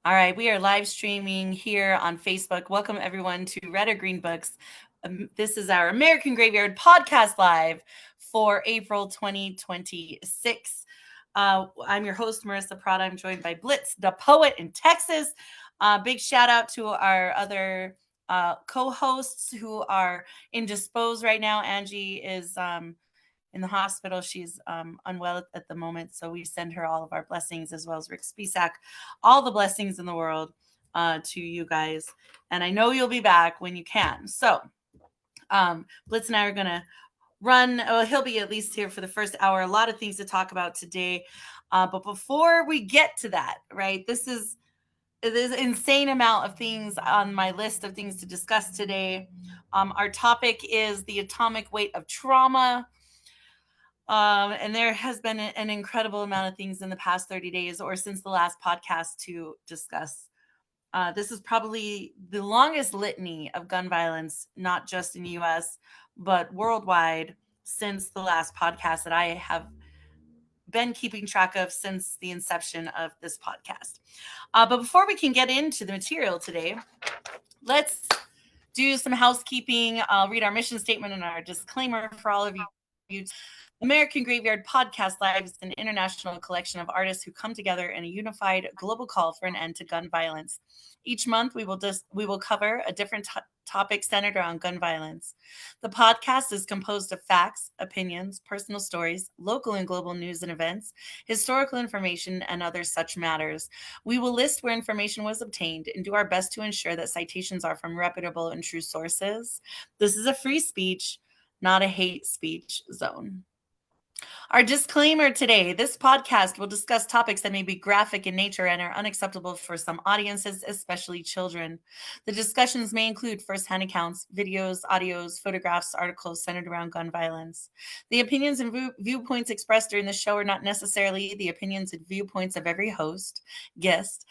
All right, we are live streaming here on Facebook. Welcome everyone to Red or Green Books. This is our American Graveyard podcast live for April 2026. I'm your host, Marissa Prada. I'm joined by Blitz, the poet in Texas. Big shout out to our other co-hosts who are indisposed right now. Angie is in the hospital. She's unwell at the moment. So we send her all of our blessings, as well as Rick Spisak, all the blessings in the world to you guys. And I know you'll be back when you can. So Blitz and I are going to run. Oh, he'll be at least here for the first hour. A lot of things to talk about today. But before we get to that, right, this is an insane amount of things on my list of things to discuss today. Our topic is the atomic weight of trauma. And there has been an incredible amount of things in the past 30 days or since the last podcast to discuss. This is probably the longest litany of gun violence, not just in the US, but worldwide since the last podcast that I have been keeping track of since the inception of this podcast. But before we can get into the material today, let's do some housekeeping. I'll read our mission statement and our disclaimer for all of you. American Graveyard Podcast Live is an international collection of artists who come together in a unified global call for an end to gun violence. Each month, we will cover a different topic centered around gun violence. The podcast is composed of facts, opinions, personal stories, local and global news and events, historical information, and other such matters. We will list where information was obtained and do our best to ensure that citations are from reputable and true sources. This is a free speech, not a hate speech zone. Our disclaimer today: this podcast will discuss topics that may be graphic in nature and are unacceptable for some audiences, especially children. The discussions may include firsthand accounts, videos, audios, photographs, articles centered around gun violence. The opinions and viewpoints expressed during the show are not necessarily the opinions and viewpoints of every host, guest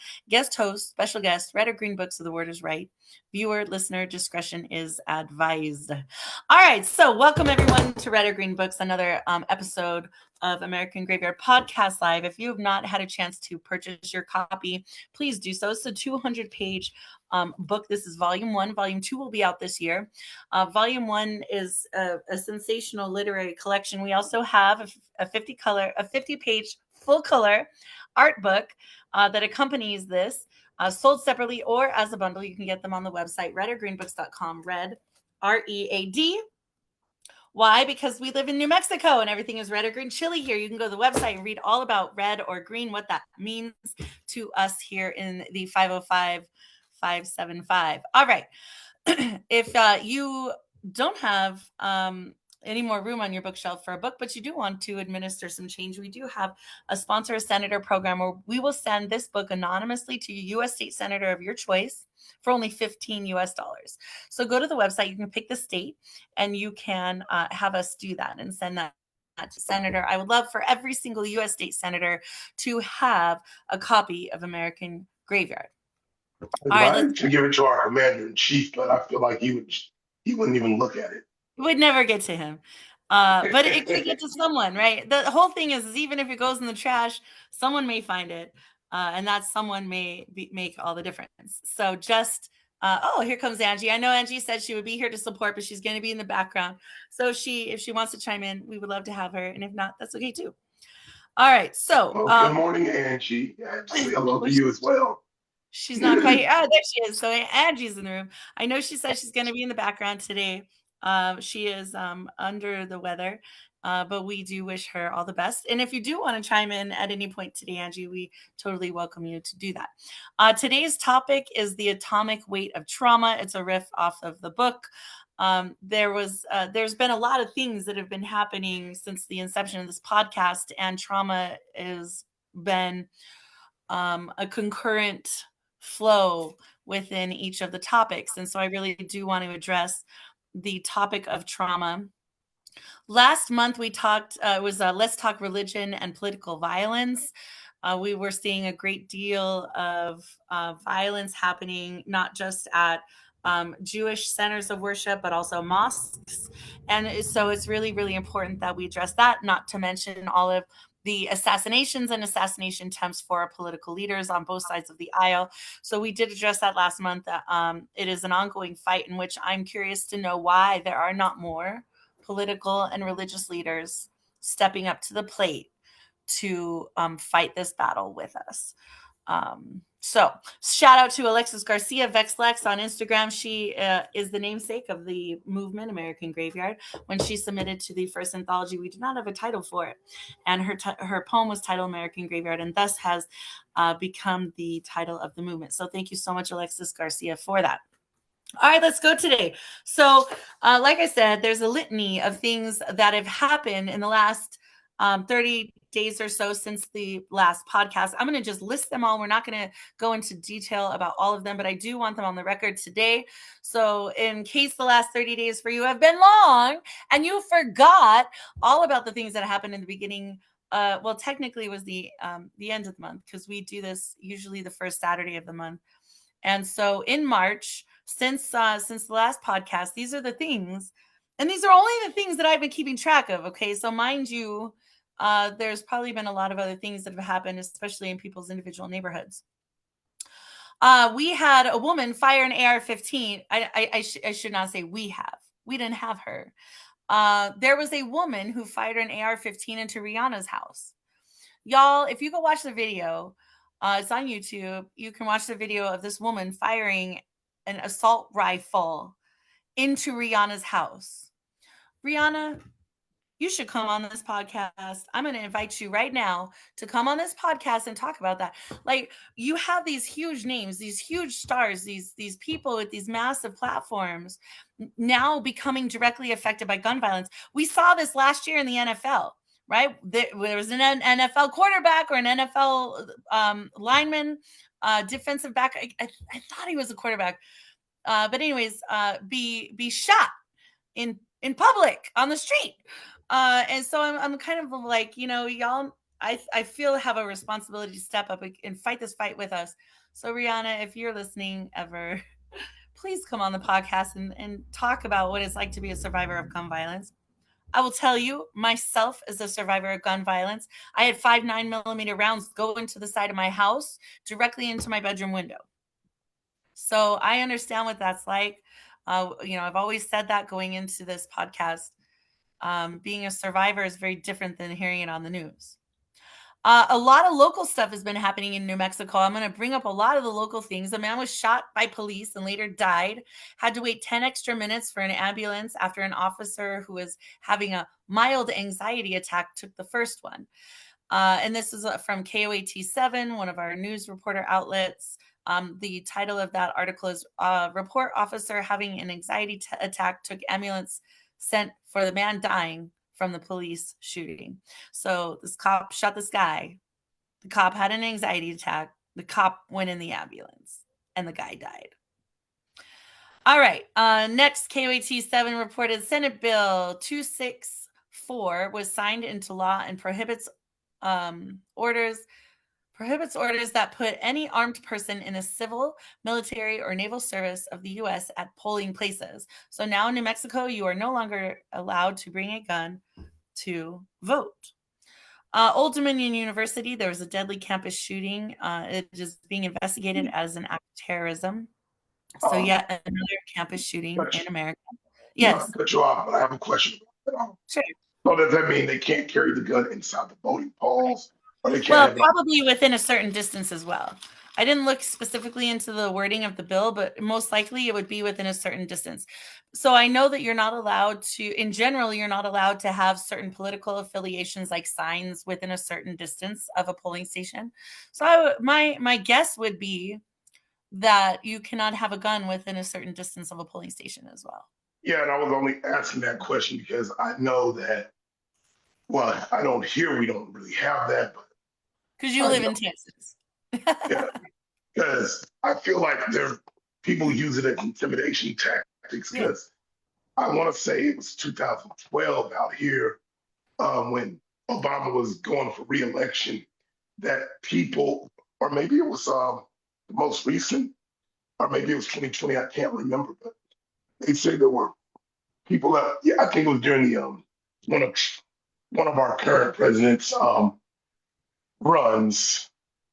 host, special guest, red or green books, so the word is right. Viewer, listener discretion is advised. All right, so welcome everyone to Red or Green Books, another episode of American Graveyard Podcast Live. If you have not had a chance to purchase your copy, please do so. It's a 200-page book. This is Volume 1. Volume 2 will be out this year. Volume 1 is a sensational literary collection. We also have a 50-page full-color art book that accompanies this. Sold separately or as a bundle. You can get them on the website, redorgreenbooks.com. Red, READ. Why? Because we live in New Mexico and everything is red or green chili here. You can go to the website and read all about red or green, what that means to us here in the 505-575. All right. If you don't have any more room on your bookshelf for a book, but you do want to administer some change, we do have a sponsor a senator program where we will send this book anonymously to a U.S. state senator of your choice for only $15 US. So go to the website, you can pick the state, and you can have us do that and send that to senator. I would love for every single U.S. state senator to have a copy of American Graveyard. I'd like to give it to our commander in chief, but I feel like he wouldn't even look at it. It would never get to him. But it could get to someone, right? The whole thing is even if it goes in the trash, someone may find it. And that someone may make all the difference. So just, here comes Angie. I know Angie said she would be here to support, but she's going to be in the background. So if she wants to chime in, we would love to have her. And if not, that's okay too. All right. So. Well, good morning, Angie. Say hello to you as well. She's not quite here. Oh, there she is. So Angie's in the room. I know she said she's going to be in the background today. She is under the weather, but we do wish her all the best. And if you do want to chime in at any point today, Angie, we totally welcome you to do that. Today's topic is the atomic weight of trauma. It's a riff off of the book. There's been a lot of things that have been happening since the inception of this podcast, and trauma has been a concurrent flow within each of the topics. And so I really do want to address the topic of trauma. Last month we talked, Let's Talk Religion and Political Violence. We were seeing a great deal of violence happening, not just at Jewish centers of worship, but also mosques. And so it's really, really important that we address that, not to mention all of the assassinations and assassination attempts for political leaders on both sides of the aisle. So we did address that last month. It is an ongoing fight in which I'm curious to know why there are not more political and religious leaders stepping up to the plate to fight this battle with us. So shout out to Alexis Garcia, Vexlex on Instagram. She is the namesake of the movement American Graveyard. When she submitted to the first anthology, we did not have a title for it, and her poem was titled American Graveyard, and thus has become the title of the movement. So thank you so much, Alexis Garcia, for that. All right, let's go today. So, like I said, there's a litany of things that have happened in the last 30 days or so since the last podcast. I'm going to just list them all. We're not going to go into detail about all of them, but I do want them on the record today. So, in case the last 30 days for you have been long and you forgot all about the things that happened in the beginning, well, technically it was the end of the month, because we do this usually the first Saturday of the month. And so in March, since the last podcast, these are the things, and these are only the things that I've been keeping track of. Okay, so mind you, there's probably been a lot of other things that have happened, especially in people's individual neighborhoods. We had a woman fire an AR-15. I should not say we have. We didn't have her. There was a woman who fired an AR-15 into Rihanna's house. Y'all, if you go watch the video, it's on YouTube. You can watch the video of this woman firing an assault rifle into Rihanna's house. Rihanna, you should come on this podcast. I'm going to invite you right now to come on this podcast and talk about that. Like, you have these huge names, these huge stars, these people with these massive platforms now becoming directly affected by gun violence. We saw this last year in the NFL. Right? There was an NFL quarterback or an NFL lineman, defensive back. I thought he was a quarterback. But anyways, be shot in public on the street. And so I'm kind of like, y'all, I feel have a responsibility to step up and fight this fight with us. So Rihanna, if you're listening ever, please come on the podcast and talk about what it's like to be a survivor of gun violence. I will tell you, myself, as a survivor of gun violence, I had 5 9mm rounds go into the side of my house, directly into my bedroom window. So I understand what that's like. I've always said that going into this podcast. Being a survivor is very different than hearing it on the news. A lot of local stuff has been happening in New Mexico. I'm going to bring up a lot of the local things. A man was shot by police and later died, had to wait 10 extra minutes for an ambulance after an officer who was having a mild anxiety attack took the first one. And this is from KOAT7, one of our news reporter outlets. The title of that article is Report Officer Having an Anxiety Attack Took Ambulance Sent for the Man Dying from the Police Shooting. So this cop shot this guy. The cop had an anxiety attack. The cop went in the ambulance and the guy died. All right. Next, KOAT7 reported Senate Bill 264 was signed into law and prohibits orders that put any armed person in a civil, military, or naval service of the U.S. at polling places. So now in New Mexico, you are no longer allowed to bring a gun to vote. Old Dominion University, there was a deadly campus shooting. It is being investigated as an act of terrorism. So yet another campus shooting in America. Yes. Cut you off, but I have a question. Sure. So does that mean they can't carry the gun inside the voting polls? Or they can't Well, have probably within a certain distance as well. I didn't look specifically into the wording of the bill, but most likely it would be within a certain distance. So I know that you're not allowed to, in general, you're not allowed to have certain political affiliations like signs within a certain distance of a polling station. So my guess would be that you cannot have a gun within a certain distance of a polling station as well. Yeah, and I was only asking that question because I know that, well, I don't hear we don't really have that, but because you live in Texas. Yeah, because I feel like there people use it as intimidation tactics. Because I want to say it was 2012 out here when Obama was going for re-election, that people, or maybe it was the most recent, or maybe it was 2020. I can't remember, but they say there were people. Yeah, I think it was during the one of our current presidents' runs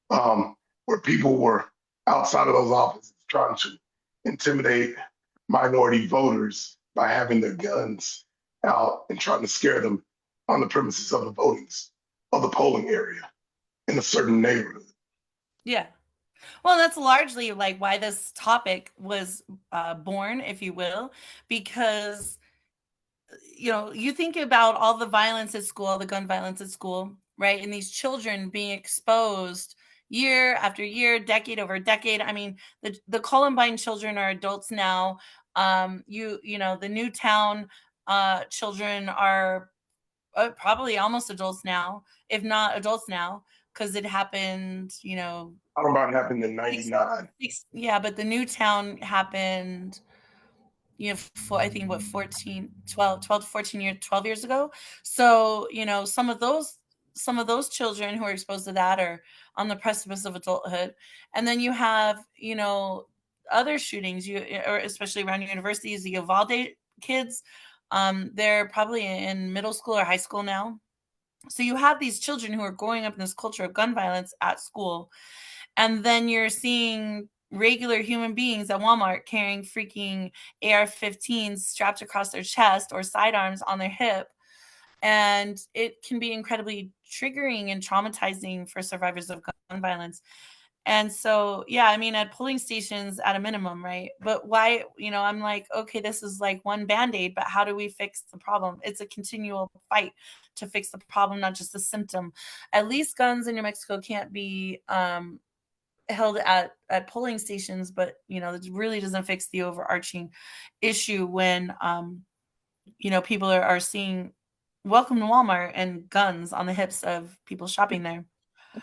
where people were outside of those offices trying to intimidate minority voters by having their guns out and trying to scare them on the premises of the polling area in a certain neighborhood. Yeah. Well, that's largely like why this topic was born, if you will, because you think about all the violence at school, the gun violence at school, right? And these children being exposed year after year, decade over decade. I mean, the Columbine children are adults now. The Newtown children are probably almost adults now, if not adults now, because it happened, Columbine happened in six, '99. yeah, but the Newtown happened, I think what 12 to 14 years, 12 years ago. So, some of those children who are exposed to that are on the precipice of adulthood. And then you have, other shootings, or especially around universities, the Uvalde kids, they're probably in middle school or high school now. So you have these children who are growing up in this culture of gun violence at school, and then you're seeing regular human beings at Walmart carrying freaking AR-15s strapped across their chest or sidearms on their hip. And it can be incredibly triggering and traumatizing for survivors of gun violence. And so, yeah, I mean, at polling stations at a minimum, right? But why, I'm like, okay, this is like one band aid, but how do we fix the problem? It's a continual fight to fix the problem, not just the symptom. At least guns in New Mexico can't be held at polling stations, but it really doesn't fix the overarching issue when people are seeing welcome to Walmart and guns on the hips of people shopping there.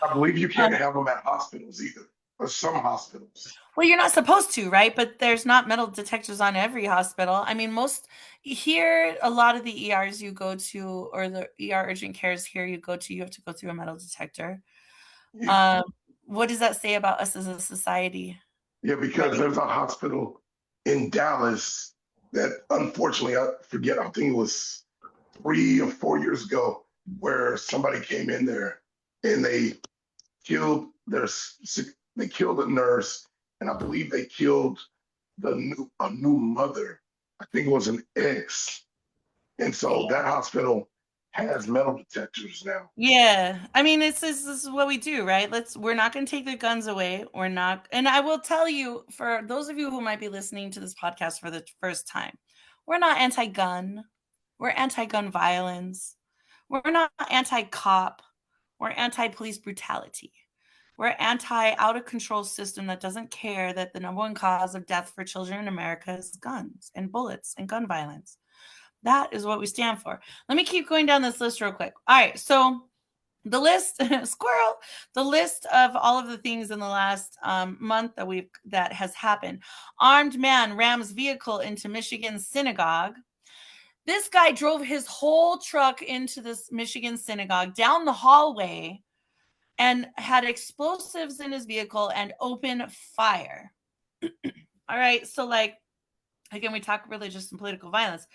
I believe you can't Um, have them at hospitals either, or some hospitals. well, you're not supposed to, right? But there's not metal detectors on every hospital. I mean, most here, a lot of the ERs you go to, or the ER urgent cares here you go to, you have to go through a metal detector. Yeah, Um, what does that say about us as a society, yeah, right? because there's a hospital in Dallas that unfortunately, I forget, I think it was 3 or 4 years ago, where somebody came in there and killed their they killed a nurse, and I believe they killed a new mother. I think it was an ex, and so that hospital has metal detectors now. Yeah. I mean, this is what we do, right? We're not going to take the guns away. We're not. And I will tell you, for those of you who might be listening to this podcast for the first time, we're not anti-gun. We're anti-gun violence. We're not anti-cop. We're anti-police brutality. We're anti out of control system that doesn't care that the number one cause of death for children in America is guns and bullets and gun violence. That is what we stand for. Let me keep going down this list real quick. All right, so the list squirrel, the list of all of the things in the last month that has happened. Armed man rams vehicle into Michigan synagogue. This guy drove his whole truck into this Michigan synagogue down the hallway and had explosives in his vehicle and opened fire. All right, so like, again, we talk religious and political violence.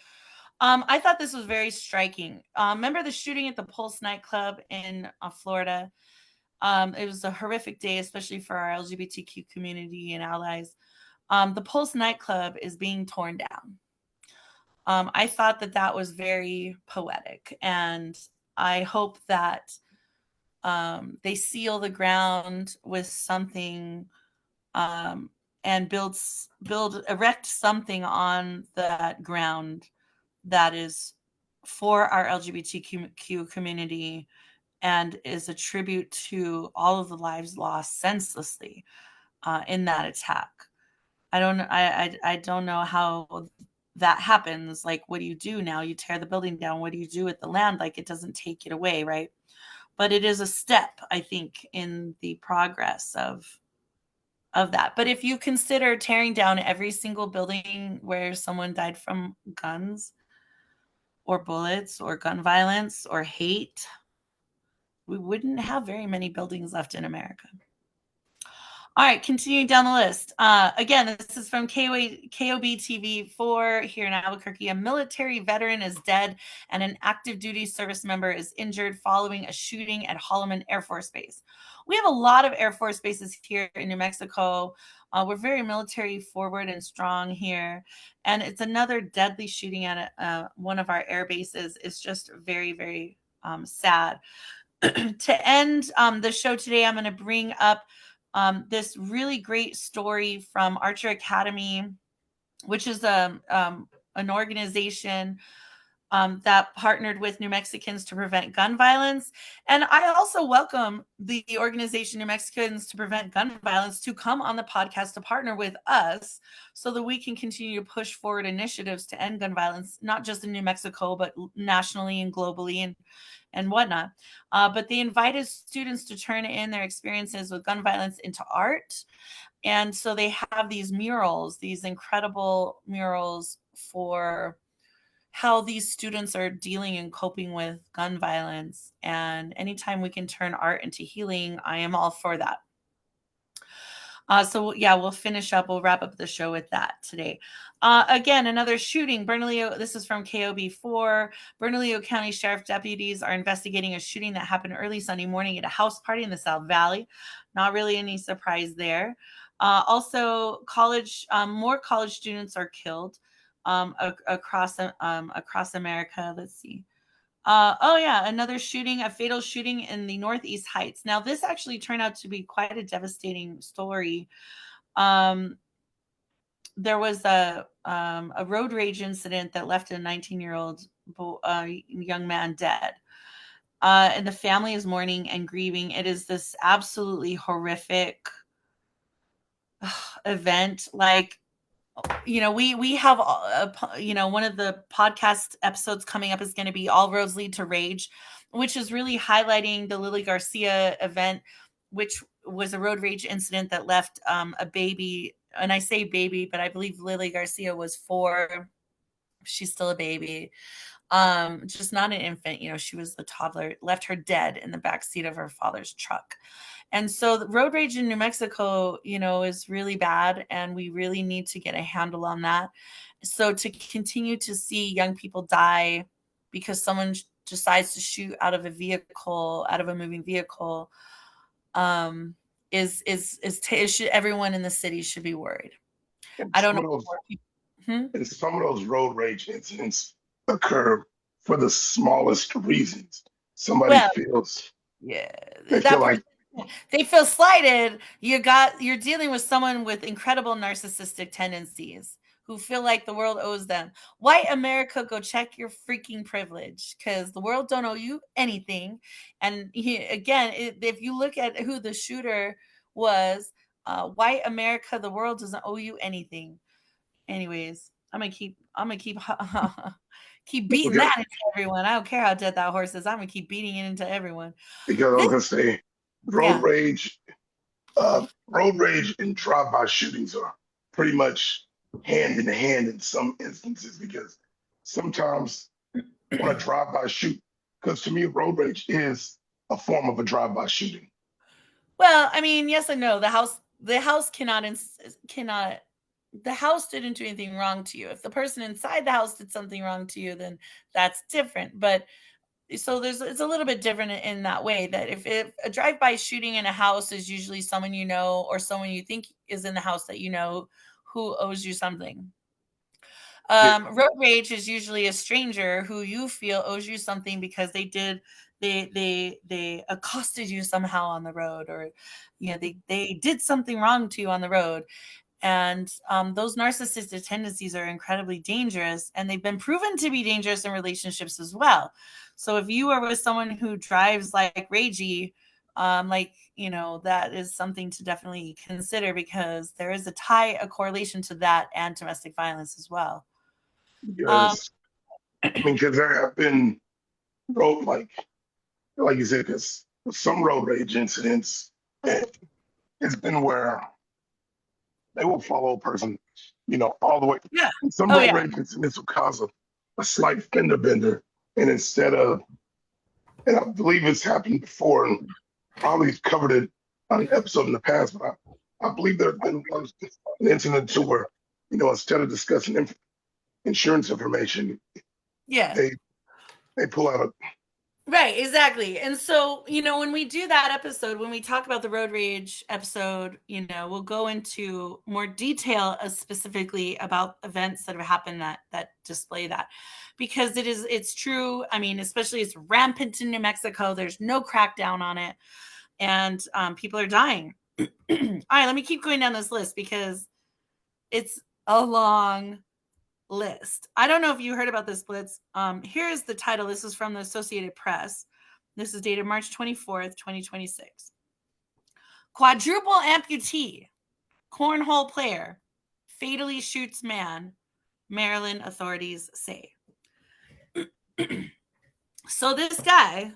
I thought this was very striking. Remember the shooting at the Pulse nightclub in Florida? It was a horrific day, especially for our LGBTQ community and allies. The Pulse nightclub is being torn down. I thought that was very poetic, and I hope that they seal the ground with something, um, and erect something on that ground that is for our LGBTQ community and is a tribute to all of the lives lost senselessly in that attack. I don't know how that happens. Like, what do you do now? You tear the building down. What do you do with the land? Like, it doesn't take it away, right? But it is a step, I think, in the progress of that. But if you consider tearing down every single building where someone died from guns or bullets or gun violence or hate, we wouldn't have very many buildings left in America. All right, continuing down the list. Again, this is from KOB TV 4 here in Albuquerque. A military veteran is dead and an active duty service member is injured following a shooting at Holloman Air Force Base. We have a lot of Air Force bases here in New Mexico. We're very military forward and strong here. And it's another deadly shooting at one of our air bases. It's just very, very sad. To end the show today, I'm going to bring up this really great story from Archer Academy, which is an organization that partnered with New Mexicans to prevent gun violence. And I also welcome the organization New Mexicans to Prevent Gun Violence to come on the podcast to partner with us so that we can continue to push forward initiatives to end gun violence, not just in New Mexico, but nationally and globally and whatnot. But they invited students to turn in their experiences with gun violence into art. And so they have these murals, these incredible murals for how these students are dealing and coping with gun violence. And anytime we can turn art into healing, I am all for that. So yeah, we'll finish up. We'll wrap up the show with that today. Again, another shooting. Bernalillo. This is from KOB4. Bernalillo County Sheriff deputies are investigating a shooting that happened early Sunday morning at a house party in the South Valley. Not really any surprise there. Also, more college students are killed across America. Let's see. Oh yeah, another shooting, a fatal shooting in the Northeast Heights. Now, this actually turned out to be quite a devastating story. There was a road rage incident that left a 19-year-old young man dead. And the family is mourning and grieving. It is this absolutely horrific event. Like, we have one of the podcast episodes coming up is going to be All Roads Lead to Rage, which is really highlighting the Lily Garcia event, which was a road rage incident that left a baby. And I say baby, but I believe Lily Garcia was 4. She's still a baby. Just not an infant. She was a toddler, left her dead in the back seat of her father's truck. And so the road rage in New Mexico, is really bad, and we really need to get a handle on that. So to continue to see young people die because someone decides to shoot out of a moving vehicle, everyone in the city should be worried. And I don't some know. of those, Hmm? and some of those road rage incidents occur for the smallest reasons. Somebody Well, feels yeah, they feel that like person, they feel slighted. You're dealing with someone with incredible narcissistic tendencies who feel like the world owes them. White America, go check your freaking privilege, because the world don't owe you anything. And again, if you look at who the shooter was, white America, the world doesn't owe you anything. Anyways, I'm gonna keep keep beating because that into everyone. I don't care how dead that horse is. I'm gonna keep beating it into everyone. because I This, was gonna say road yeah, rage, road rage and drive-by shootings are pretty much hand in hand in some instances because sometimes on a drive-by shoot, because to me road rage is a form of a drive-by shooting. well, I mean, yes and no. The house cannot. The house didn't do anything wrong to you. If the person inside the house did something wrong to you, then that's different. But so it's a little bit different in that way, that if a drive-by shooting in a house is usually someone you know or someone you think is in the house that you know who owes you something. Yeah, Road rage is usually a stranger who you feel owes you something because they accosted you somehow on the road, or they did something wrong to you on the road. And those narcissistic tendencies are incredibly dangerous, and they've been proven to be dangerous in relationships as well. So if you are with someone who drives like ragey, that is something to definitely consider, because there is a correlation to that and domestic violence as well. Um, because I mean, because there have been road like you said, because some road rage incidents, it's been where they will follow a person, all the way. yeah. And some Oh road yeah. rage incidents will cause a slight fender bender, and instead of, and I believe it's happened before, and probably covered it on an episode in the past, but I believe there have been an incident too where, instead of discussing insurance information, Yeah. they they pull out a Right, exactly. And so, when we do that episode, when we talk about the road rage episode, we'll go into more detail specifically about events that have happened that display that. Because it's true. I mean, especially it's rampant in New Mexico. There's no crackdown on it. And people are dying. All right, let me keep going down this list because it's a long list. I don't know if you heard about this, Blitz. Here's the title. This is from the Associated Press. This is dated March 24th, 2026. Quadruple amputee, cornhole player, fatally shoots man, Maryland authorities say. So this guy,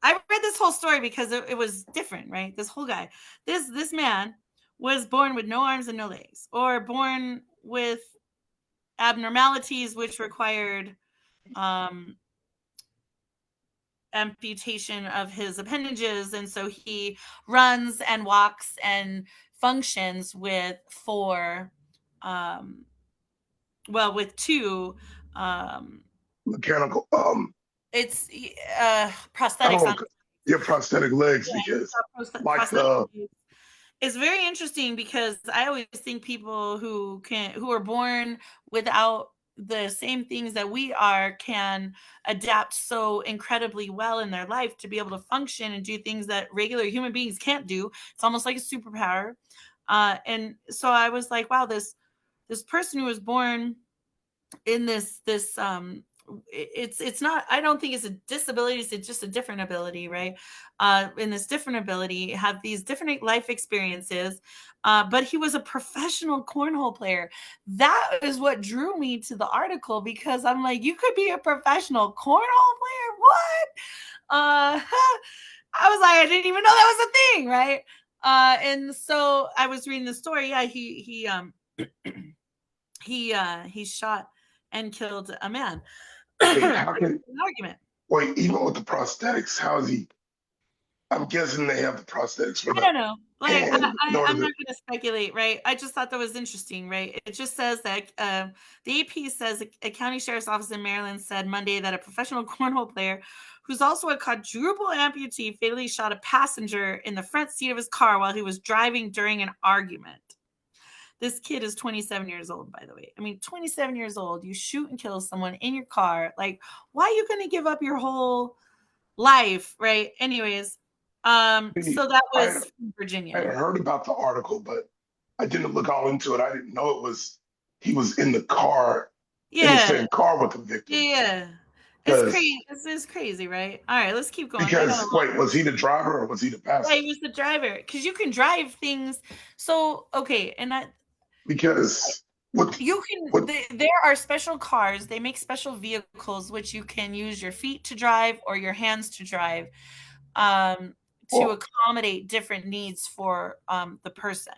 I read this whole story because it was different, right? This whole guy, this man was born with no arms and no legs, or born with abnormalities which required amputation of his appendages, and so he runs and walks and functions with with two mechanical, it's I don't prosthetics on know, your prosthetic legs because like prosthetic. the It's very interesting because I always think people who are born without the same things that we are can adapt so incredibly well in their life to be able to function and do things that regular human beings can't do. It's almost like a superpower. And so I was like, wow, this person who was born in this it's not, I don't think it's a disability, it's just a different ability, right? In this different ability have these different life experiences, but he was a professional cornhole player. That is what drew me to the article, because I'm like, you could be a professional cornhole player, what? I was like, I didn't even know that was a thing, right? And so I was reading the story. Yeah, he shot and killed a man. wait, how can An argument. wait, even with the prosthetics, how is he? I'm guessing they have the prosthetics for I the don't know. Like hand in I'm order not to going to speculate, right? I just thought that was interesting, right? It just says that the AP says a county sheriff's office in Maryland said Monday that a professional cornhole player, who's also a quadruple amputee, fatally shot a passenger in the front seat of his car while he was driving during an argument. This kid is 27 years old, by the way. I mean, 27 years old, you shoot and kill someone in your car. Like, why are you going to give up your whole life, right? Anyways, be. so that I was from I had Virginia. heard about the article, but I didn't look all into it. I didn't know it was he was in the car in the Yeah, same car with the victim. yeah. It's Because crazy. It's crazy, right? All right, let's keep going. I got a because lot. wait, was he the driver or was he the Yeah, passenger? he was the driver because you can drive things. So okay, and that Because what you can. what There are special cars. They make special vehicles which you can use your feet to drive or your hands to drive, um, to well accommodate different needs for the person.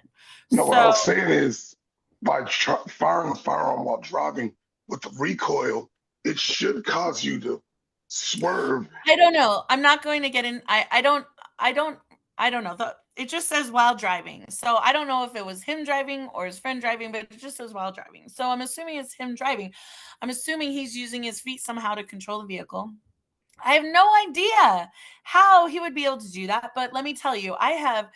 no, what I So was saying is by firing a firearm while driving with the recoil, it should cause you to swerve. I don't know. I'm not going to get in. I don't, I don't know. It just says while driving. So I don't know if it was him driving or his friend driving, but it just says while driving. So I'm assuming it's him driving. I'm assuming he's using his feet somehow to control the vehicle. I have no idea how he would be able to do that, but let me tell you, I have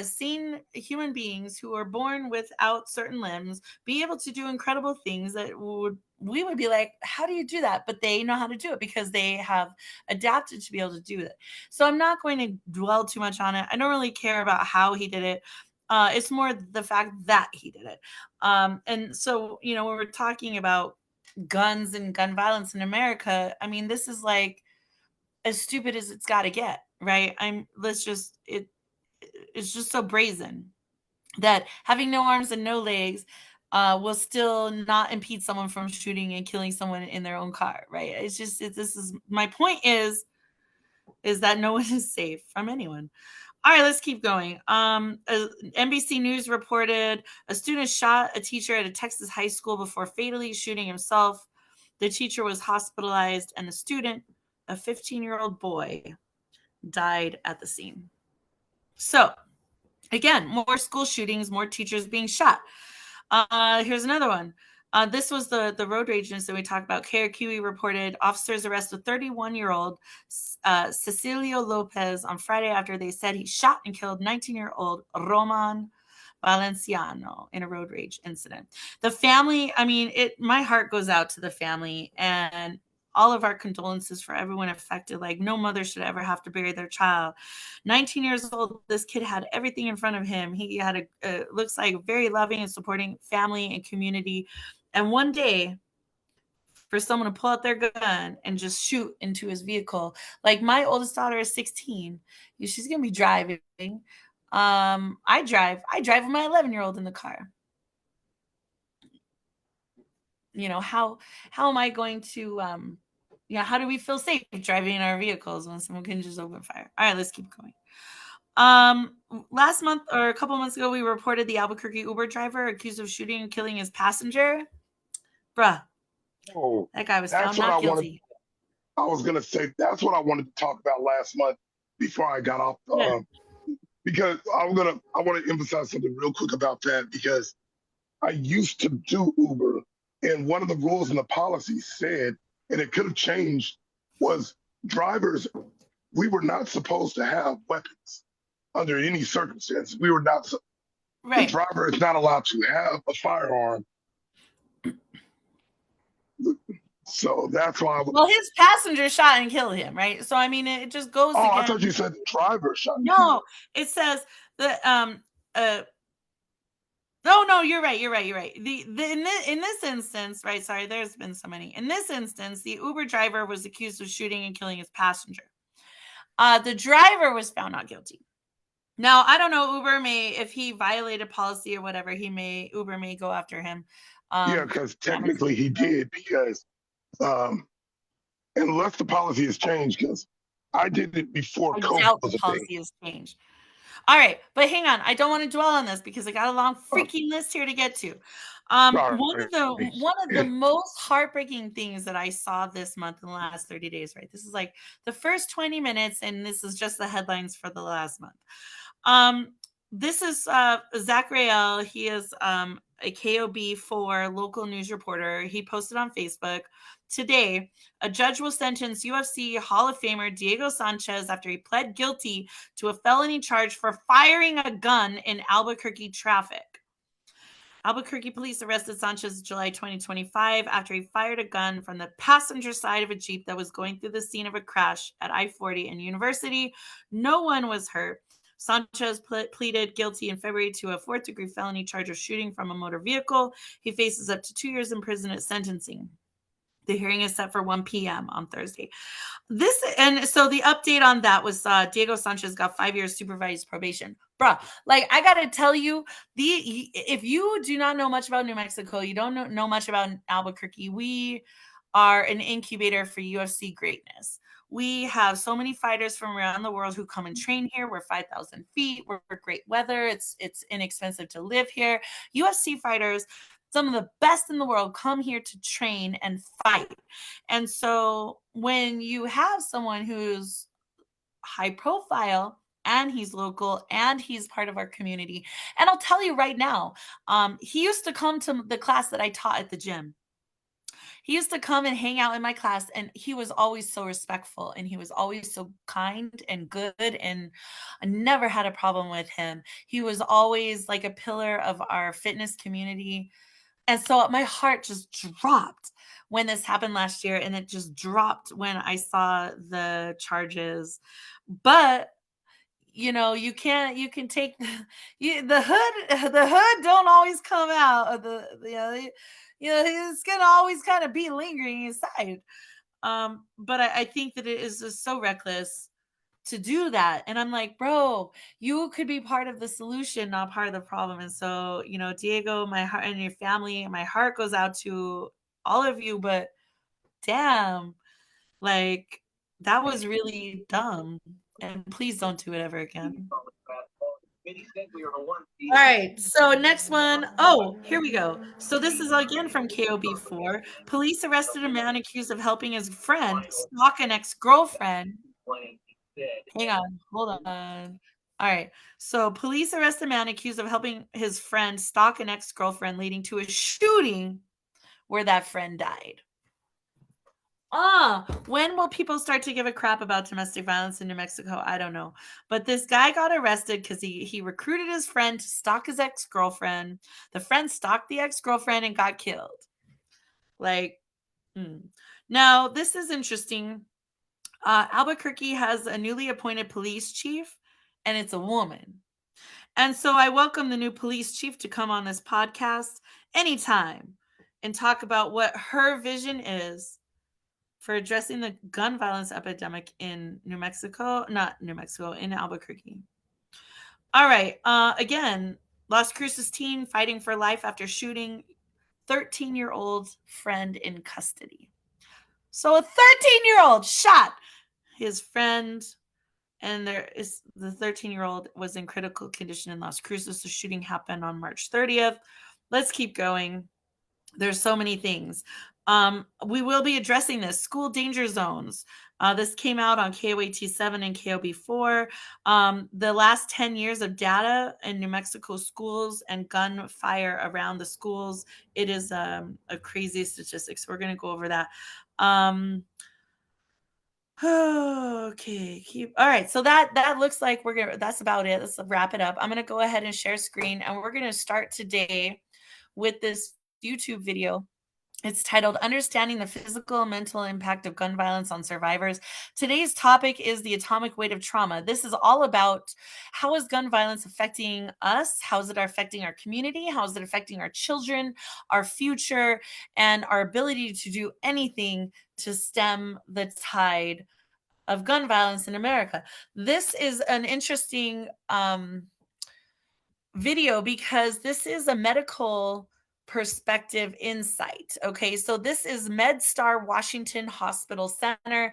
seen human beings who are born without certain limbs be able to do incredible things that we would be like, how do you do that? But they know how to do it because they have adapted to be able to do it. So I'm not going to dwell too much on it. I don't really care about how he did it. It's more the fact that he did it. And so, when we're talking about guns and gun violence in America, I mean, this is like as stupid as it's got to get, right? It's just so brazen that having no arms and no legs will still not impede someone from shooting and killing someone in their own car, right? This is my point is that no one is safe from anyone. All right, let's keep going. NBC News reported a student shot a teacher at a Texas high school before fatally shooting himself. The teacher was hospitalized, and the student, a 15-year-old boy, died at the scene. So Again, more school shootings, more teachers being shot. Here's another one. This was the road rage incident we talked about. KRQE reported officers arrested 31-year-old Cecilio Lopez on Friday after they said he shot and killed 19-year-old Roman Valenciano in a road rage incident. The family, I mean, my heart goes out to the family, and all of our condolences for everyone affected. Like, no mother should ever have to bury their child. 19 years old, this kid had everything in front of him. He had looks like very loving and supporting family and community. And one day, for someone to pull out their gun and just shoot into his vehicle. Like, my oldest daughter is 16. She's gonna be driving. I drive with my 11-year-old in the car. How am I going to how do we feel safe driving in our vehicles when someone can just open fire? All right, let's keep going. Last month or a couple months ago, we reported the Albuquerque Uber driver accused of shooting and killing his passenger. Bruh, Oh, that guy was that's found what not I wanted. guilty. I was gonna say that's what I wanted to talk about last month before I got off. Yeah. Because I want to emphasize something real quick about that because I used to do Uber, and one of the rules in the policy said, and it could have changed, was drivers, we were not supposed to have weapons under any circumstance. We were not, the Right. driver is not allowed to have a firearm. So that's why Well, his passenger shot and killed him, right? So I mean, it just goes oh, I again. thought you said the driver shot and killed. No, it says the no, you're right. In this instance, right? Sorry, there's been so many. In this instance, the Uber driver was accused of shooting and killing his passenger. The driver was found not guilty. Now, I don't know, Uber may, if he violated policy or whatever, Uber may go after him. Yeah, because technically he did, because unless the policy has changed, because I did it before I COVID doubt the was a thing. policy has changed. All right, but hang on. I don't want to dwell on this because I got a long Oh, freaking list here to get to. One sorry. of the most heartbreaking things that I saw this month in the last 30 days, right? This is like the first 20 minutes, and this is just the headlines for the last month. This is Zach Rael. He is a KOB4 local news reporter. He posted on Facebook today. A judge will sentence UFC Hall of Famer Diego Sanchez after he pled guilty to a felony charge for firing a gun in Albuquerque traffic. Albuquerque police arrested Sanchez in July 2025 after he fired a gun from the passenger side of a Jeep that was going through the scene of a crash at I-40 and University. No one was hurt. Sanchez pleaded guilty in February to a fourth-degree felony charge of shooting from a motor vehicle. He faces up to 2 years in prison at sentencing. The hearing is set for 1 p.m. on Thursday. So the update on that was Diego Sanchez got 5 years supervised probation. Bruh, like, I gotta tell you, if you do not know much about New Mexico, you don't know much about Albuquerque, we are an incubator for UFC greatness. We have so many fighters from around the world who come and train here. We're 5,000 feet. We're great weather. It's inexpensive to live here. UFC fighters, some of the best in the world, come here to train and fight. And so when you have someone who's high profile and he's local and he's part of our community, and I'll tell you right now, he used to come to the class that I taught at the gym. He used to come and hang out in my class, and he was always so respectful, and he was always so kind and good, and I never had a problem with him. He was always like a pillar of our fitness community. And so my heart just dropped when this happened last year, and it just dropped when I saw the charges. But you can take the hood don't always come out of it's gonna always kind of be lingering inside. But I think that it is just so reckless to do that. And I'm like, bro, you could be part of the solution, not part of the problem. And so, Diego, my heart, and your family, my heart goes out to all of you, but damn, like, that was really dumb. And please don't do it ever again. All right, so next one. Oh, here we go. So this is again from KOB4. Police arrested a man accused of helping his friend stalk an ex-girlfriend. Hang on, hold on. All right. So police arrest a man accused of helping his friend stalk an ex-girlfriend, leading to a shooting where that friend died. When will people start to give a crap about domestic violence in New Mexico? I don't know. But this guy got arrested because he recruited his friend to stalk his ex-girlfriend. The friend stalked the ex-girlfriend and got killed. Like, Now, this is interesting. Albuquerque has a newly appointed police chief, and it's a woman. And so I welcome the new police chief to come on this podcast anytime and talk about what her vision is for addressing the gun violence epidemic in in Albuquerque. All right. Again, Las Cruces teen fighting for life after shooting 13-year-old friend in custody. So a 13-year-old shot his friend, and the 13-year-old was in critical condition in Las Cruces. The shooting happened on March 30th. Let's keep going. There's so many things. We will be addressing this. School danger zones. This came out on KOAT 7 and KOB 4. The last 10 years of data in New Mexico schools and gunfire around the schools. It is a crazy statistics. We're going to go over that. Okay, all right. So that looks like that's about it. Let's wrap it up. I'm gonna go ahead and share screen, and we're gonna start today with this YouTube video. It's titled Understanding the Physical and Mental Impact of Gun Violence on Survivors. Today's topic is the atomic weight of trauma. This is all about how is gun violence affecting us? How is it affecting our community? How is it affecting our children, our future, and our ability to do anything to stem the tide of gun violence in America? This is an interesting video because this is a medical perspective insight. Okay, so this is MedStar Washington Hospital Center.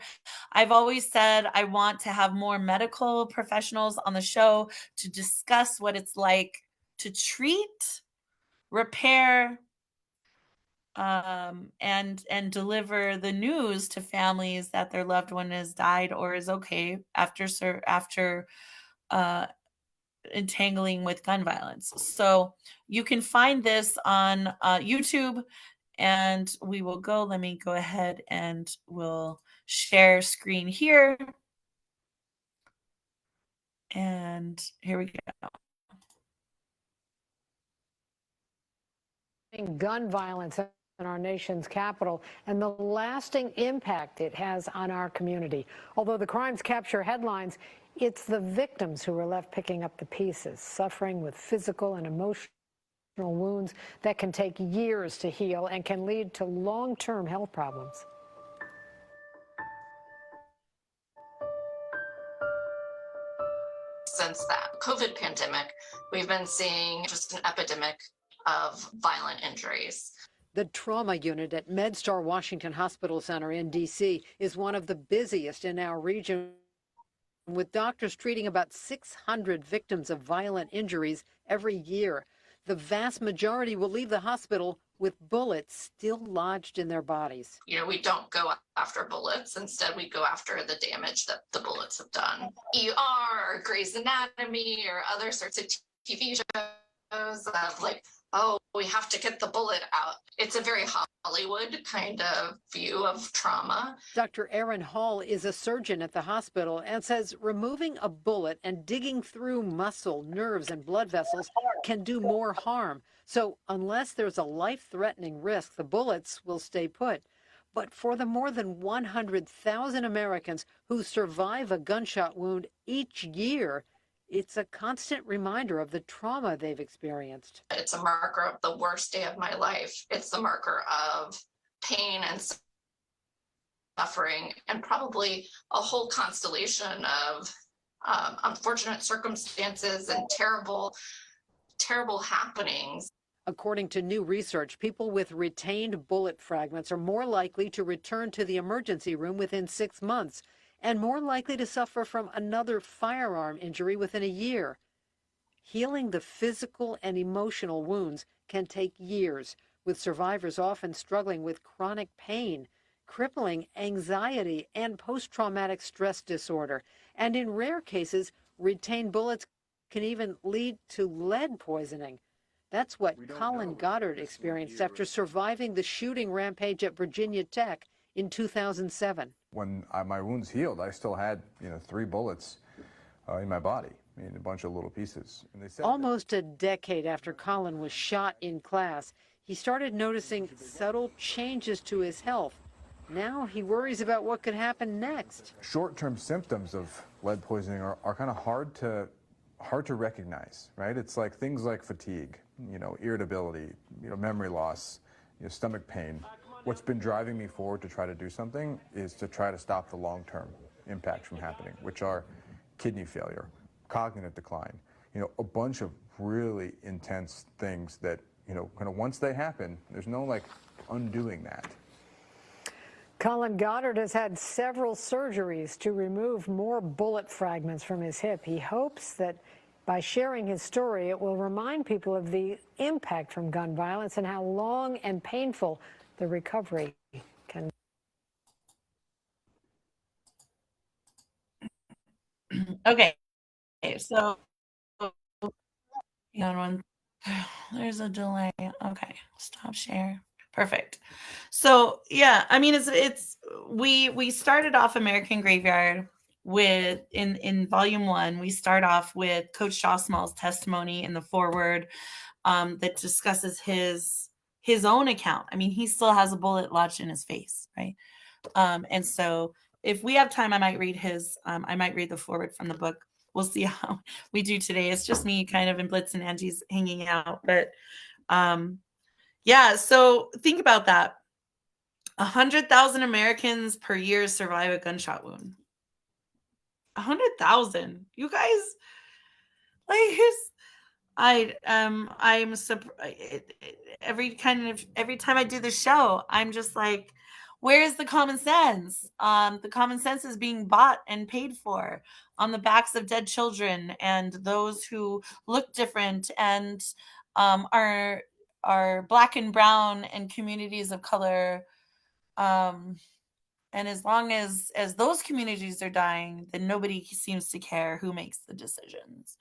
I've always said I want to have more medical professionals on the show to discuss what it's like to treat, repair, and deliver the news to families that their loved one has died or is okay after entangling with gun violence. So you can find this on YouTube, and we will go. Let me go ahead and we'll share screen here. And here we go. Gun violence in our nation's capital and the lasting impact it has on our community. Although the crimes capture headlines, it's the victims who are left picking up the pieces, suffering with physical and emotional wounds that can take years to heal and can lead to long-term health problems. Since that COVID pandemic, we've been seeing just an epidemic of violent injuries. The trauma unit at MedStar Washington Hospital Center in D.C. is one of the busiest in our region, with doctors treating about 600 victims of violent injuries every year. The vast majority will leave the hospital with bullets still lodged in their bodies. You know, we don't go after bullets. Instead, we go after the damage that the bullets have done. ER or Grey's Anatomy or other sorts of TV shows of like, oh, we have to get the bullet out. It's a very Hollywood kind of view of trauma. Dr. Erin Hall is a surgeon at the hospital and says removing a bullet and digging through muscle, nerves, and blood vessels can do more harm. So unless there's a life-threatening risk, the bullets will stay put. But for the more than 100,000 Americans who survive a gunshot wound each year, it's a constant reminder of the trauma they've experienced. It's a marker of the worst day of my life. It's the marker of pain and suffering, and probably a whole constellation of unfortunate circumstances and terrible happenings. According to new research, people with retained bullet fragments are more likely to return to the emergency room within 6 months and more likely to suffer from another firearm injury within a year. Healing the physical and emotional wounds can take years, with survivors often struggling with chronic pain, crippling anxiety, and post-traumatic stress disorder. And in rare cases, retained bullets can even lead to lead poisoning. That's what Colin Goddard experienced after surviving the shooting rampage at Virginia Tech in 2007. When my wounds healed, I still had, 3 bullets in my body, in a bunch of little pieces. And they said almost a decade after Colin was shot in class, he started noticing subtle changes to his health. Now he worries about what could happen next. Short-term symptoms of lead poisoning are kind of hard to recognize, right? It's like things like fatigue, irritability, memory loss, stomach pain. What's been driving me forward to try to do something is to try to stop the long-term impacts from happening, which are kidney failure, cognitive decline, a bunch of really intense things that, kind of once they happen, there's no undoing that. Colin Goddard has had several surgeries to remove more bullet fragments from his hip. He hopes that by sharing his story, it will remind people of the impact from gun violence and how long and painful the recovery can be. Okay, so there's a delay. Okay, stop share. Perfect. So yeah, I mean, we started off American Graveyard with in volume 1. We start off with Coach Shaw Small's testimony in the foreword that discusses his own account. I mean, he still has a bullet lodged in his face, right? And so if we have time, I might read the foreword from the book. We'll see how we do today. It's just me kind of in Blitz and Angie's hanging out, but yeah, so think about that. 100,000 Americans per year survive a gunshot wound. 100,000. You guys, I'm surprised. Every time I do the show, I'm just like, where's the common sense? The common sense is being bought and paid for on the backs of dead children and those who look different and are Black and brown and communities of color. And as long as those communities are dying, then nobody seems to care who makes the decisions.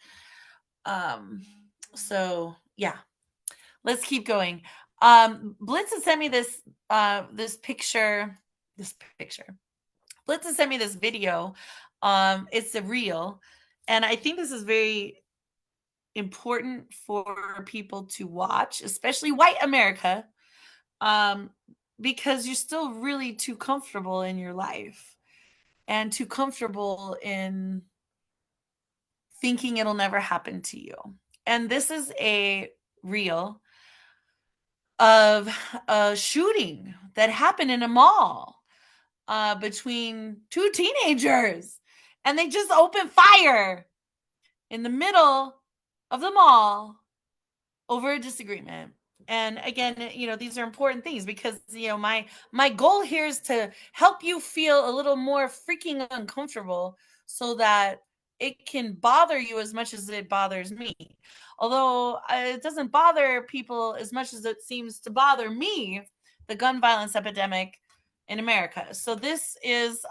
So yeah, let's keep going. Blitz has sent me this picture. Blitz has sent me this video. It's a reel, and I think this is very important for people to watch, especially white America, because you're still really too comfortable in your life and too comfortable in thinking it'll never happen to you. And this is a reel of a shooting that happened in a mall between 2 teenagers, and they just opened fire in the middle of the mall over a disagreement. And again, these are important things because, my goal here is to help you feel a little more freaking uncomfortable so that it can bother you as much as it bothers me. Although it doesn't bother people as much as it seems to bother me, the gun violence epidemic in America. So this is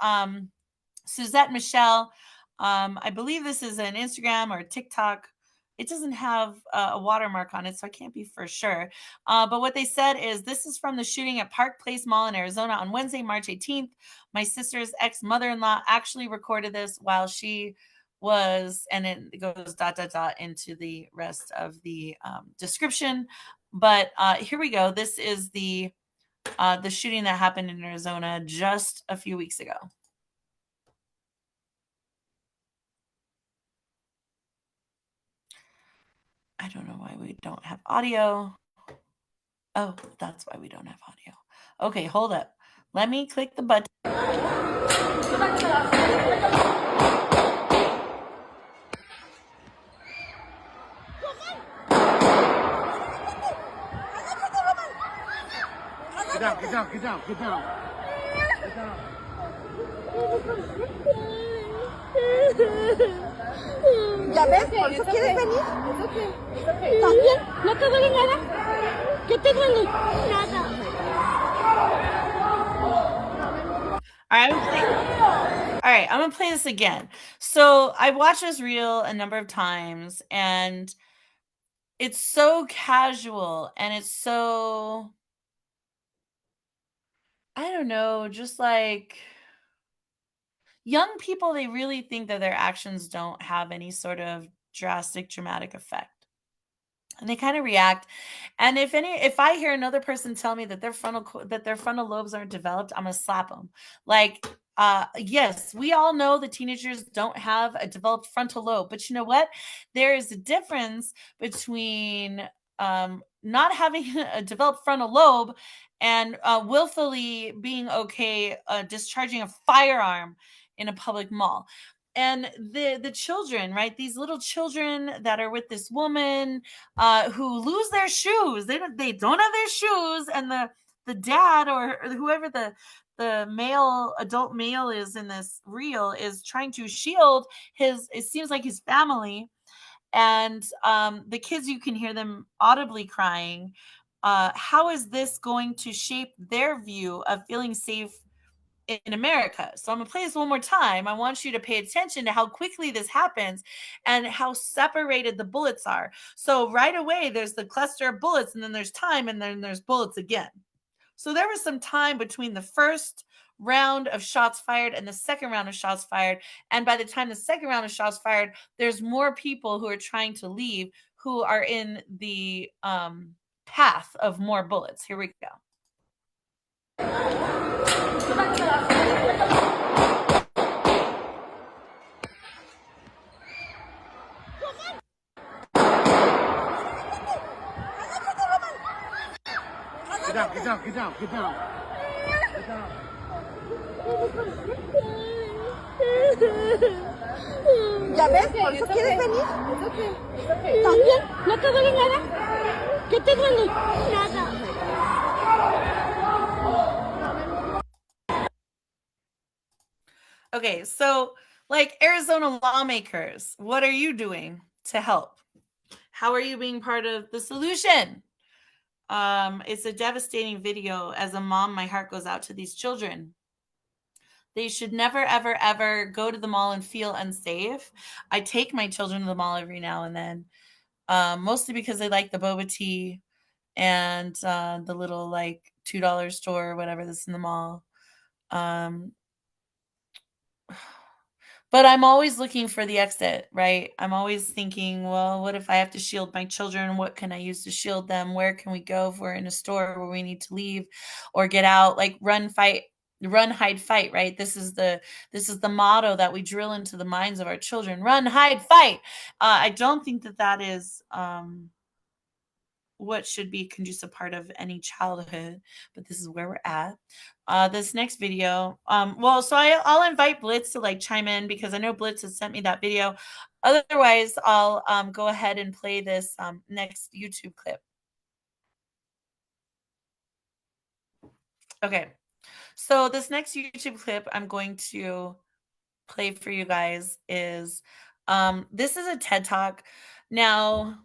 Suzette Michelle. I believe this is an Instagram or TikTok. It doesn't have a watermark on it, so I can't be for sure. But what they said is, this is from the shooting at Park Place Mall in Arizona on Wednesday, March 18th. My sister's ex-mother-in-law actually recorded this while she was, and it goes ... into the rest of the description. But here we go. This is the shooting that happened in Arizona just a few weeks ago. I don't know why we don't have audio. Oh, that's why we don't have audio. Okay, hold up. Let me click the button. Get down, get down, get down, get down. Get down. ¿Ya ves? ¿Por eso quieres venir? ¿También? ¿No te duele nada? ¿Qué te duele? Nada. All All right, I'm gonna play this again. So I watched this reel a number of times, and it's so casual, and it's so, I don't know, just like young people, they really think that their actions don't have any sort of drastic, dramatic effect. And they kind of react. And if I hear another person tell me that their frontal lobes aren't developed, I'm gonna slap them. Like, yes, we all know that teenagers don't have a developed frontal lobe, but you know what? There is a difference between not having a developed frontal lobe and willfully being okay discharging a firearm in a public mall. And the children, right? These little children that are with this woman who lose their shoes. They don't have their shoes, and the dad or whoever the adult male is in this reel is trying to shield it seems like his family, and the kids, you can hear them audibly crying. How is this going to shape their view of feeling safe in America? So I'm gonna play this one more time. I want you to pay attention to how quickly this happens and how separated the bullets are. So right away, there's the cluster of bullets, and then there's time, and then there's bullets again. So there was some time between the first round of shots fired and the second round of shots fired. And by the time the second round of shots fired, there's more people who are trying to leave who are in the path of more bullets. Here we go. Get down, get down, get down, get down. Get down. ¿Ya ves? ¿Por eso quieres venir? ¿También? ¿No te duele nada? ¿Qué te duele? Nada. Okay, so like Arizona lawmakers, what are you doing to help? How are you being part of the solution? It's a devastating video. As a mom, my heart goes out to these children. They should never, ever, ever go to the mall and feel unsafe. I take my children to the mall every now and then, mostly because they like the boba tea and the little like $2 store or whatever that's in the mall. But I'm always looking for the exit, right? I'm always thinking, well, what if I have to shield my children? What can I use to shield them? Where can we go if we're in a store where we need to leave or get out? Like run, fight, run, hide, fight, right? This is the motto that we drill into the minds of our children. Run, hide, fight. I don't think that is what should be a conducive part of any childhood, but this is where we're at. This next video, so I'll invite Blitz to like chime in because I know Blitz has sent me that video. Otherwise, I'll go ahead and play this next YouTube clip. Okay, so this next YouTube clip I'm going to play for you guys is this is a TED Talk. Now,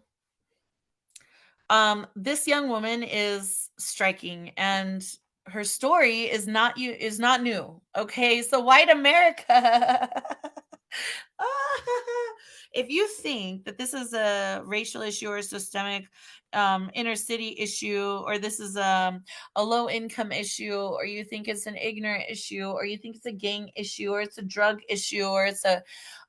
this young woman is striking, and her story is not new. Okay, so white America. If you think that this is a racial issue or a systemic inner city issue, or this is a low income issue, or you think it's an ignorant issue, or you think it's a gang issue, or it's a drug issue, or it's a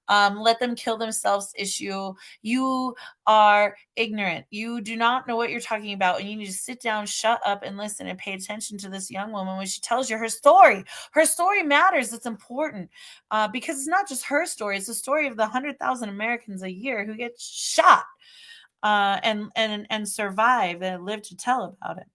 let them kill themselves issue, you are ignorant. You do not know what you're talking about, and you need to sit down, shut up, and listen and pay attention to this young woman when she tells you her story. Her story matters. It's important because it's not just her story. It's the story of the 100,000 Americans a year who get shot and survive and live to tell about it.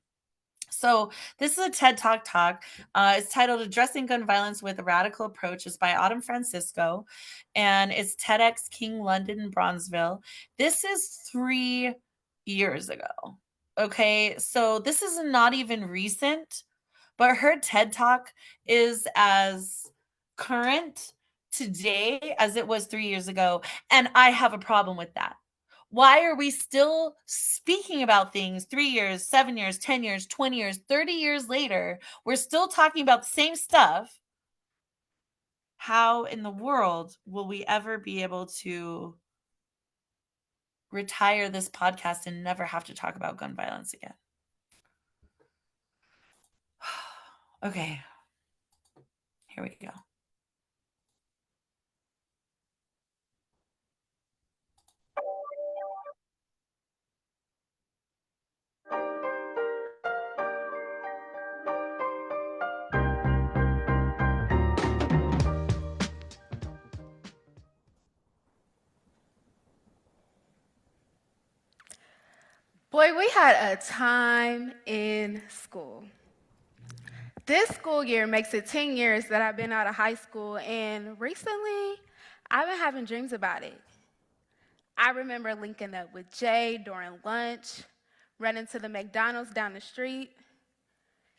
So this is a TED Talk. It's titled Addressing Gun Violence with a Radical Approach. It's by Autumn Francisco, and it's TEDx King London in Bronzeville. This is 3 years ago. Okay, so this is not even recent, but her TED Talk is as current today as it was 3 years ago, and I have a problem with that. Why are we still speaking about things 3 years, 7 years, 10 years, 20 years, 30 years later? We're still talking about the same stuff. how in the world will we ever be able to retire this podcast and never have to talk about gun violence again? Okay, here we go. Boy, we had a time in school. This school year makes it 10 years that I've been out of high school, and recently, I've been having dreams about it. I remember linking up with Jay during lunch, running to the McDonald's down the street.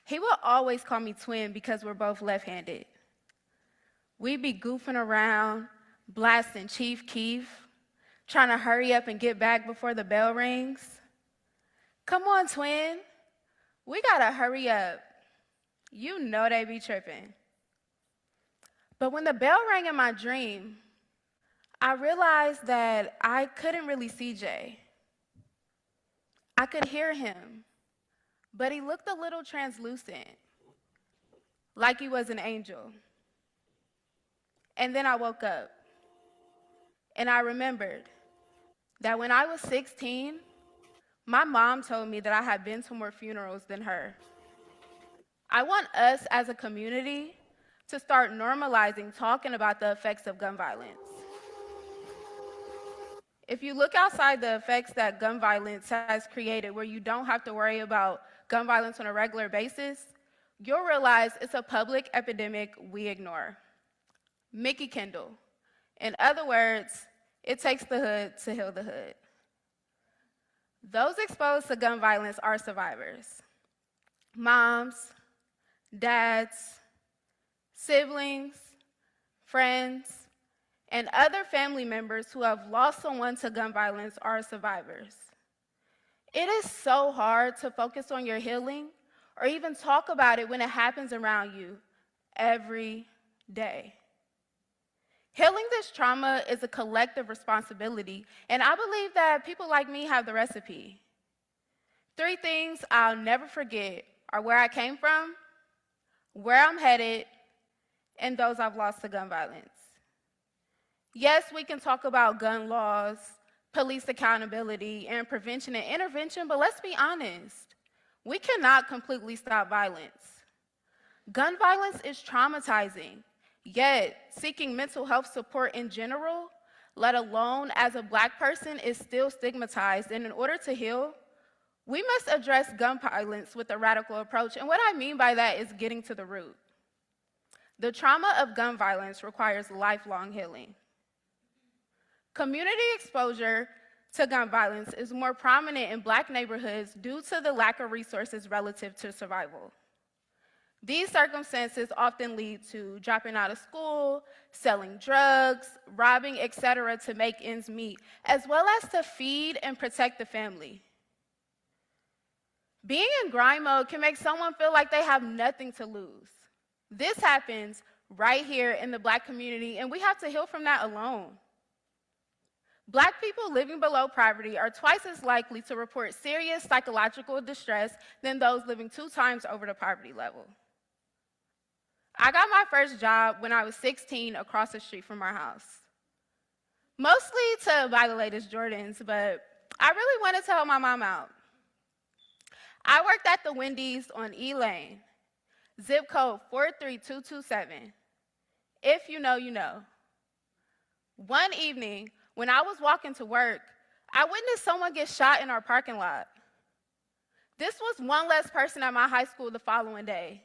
He would always call me twin because we're both left-handed. We'd be goofing around, blasting Chief Keef, trying to hurry up and get back before the bell rings. Come on, twin. We gotta hurry up. You know they be tripping. But when the bell rang in my dream, I realized that I couldn't really see Jay. I could hear him, but he looked a little translucent, like he was an angel. And then I woke up, and I remembered that when I was 16, my mom told me that I had been to more funerals than her. I want us as a community to start normalizing talking about the effects of gun violence. If you look outside the effects that gun violence has created, where you don't have to worry about gun violence on a regular basis, you'll realize it's a public epidemic we ignore. Mickey Kendall. In other words, it takes the hood to heal the hood. Those exposed to gun violence are survivors. Moms, dads, siblings, friends, and other family members who have lost someone to gun violence are survivors. It is so hard to focus on your healing or even talk about it when it happens around you every day. Healing this trauma is a collective responsibility, and I believe that people like me have the recipe. 3 things I'll never forget are where I came from, where I'm headed, and those I've lost to gun violence. Yes, we can talk about gun laws, police accountability, and prevention and intervention, but let's be honest. We cannot completely stop violence. Gun violence is traumatizing, yet seeking mental health support in general, let alone as a Black person, is still stigmatized. And in order to heal, we must address gun violence with a radical approach. And what I mean by that is getting to the root. The trauma of gun violence requires lifelong healing. Community exposure to gun violence is more prominent in Black neighborhoods due to the lack of resources relative to survival. These circumstances often lead to dropping out of school, selling drugs, robbing, etc. to make ends meet, as well as to feed and protect the family. Being in grind mode can make someone feel like they have nothing to lose. This happens right here in the Black community, and we have to heal from that alone. Black people living below poverty are twice as likely to report serious psychological distress than those living 2 times over the poverty level. I got my first job when I was 16 across the street from our house. Mostly to buy the latest Jordans, but I really wanted to help my mom out. I worked at the Wendy's on E Lane, zip code 43227. If you know, you know. One evening, when I was walking to work, I witnessed someone get shot in our parking lot. This was one less person at my high school the following day.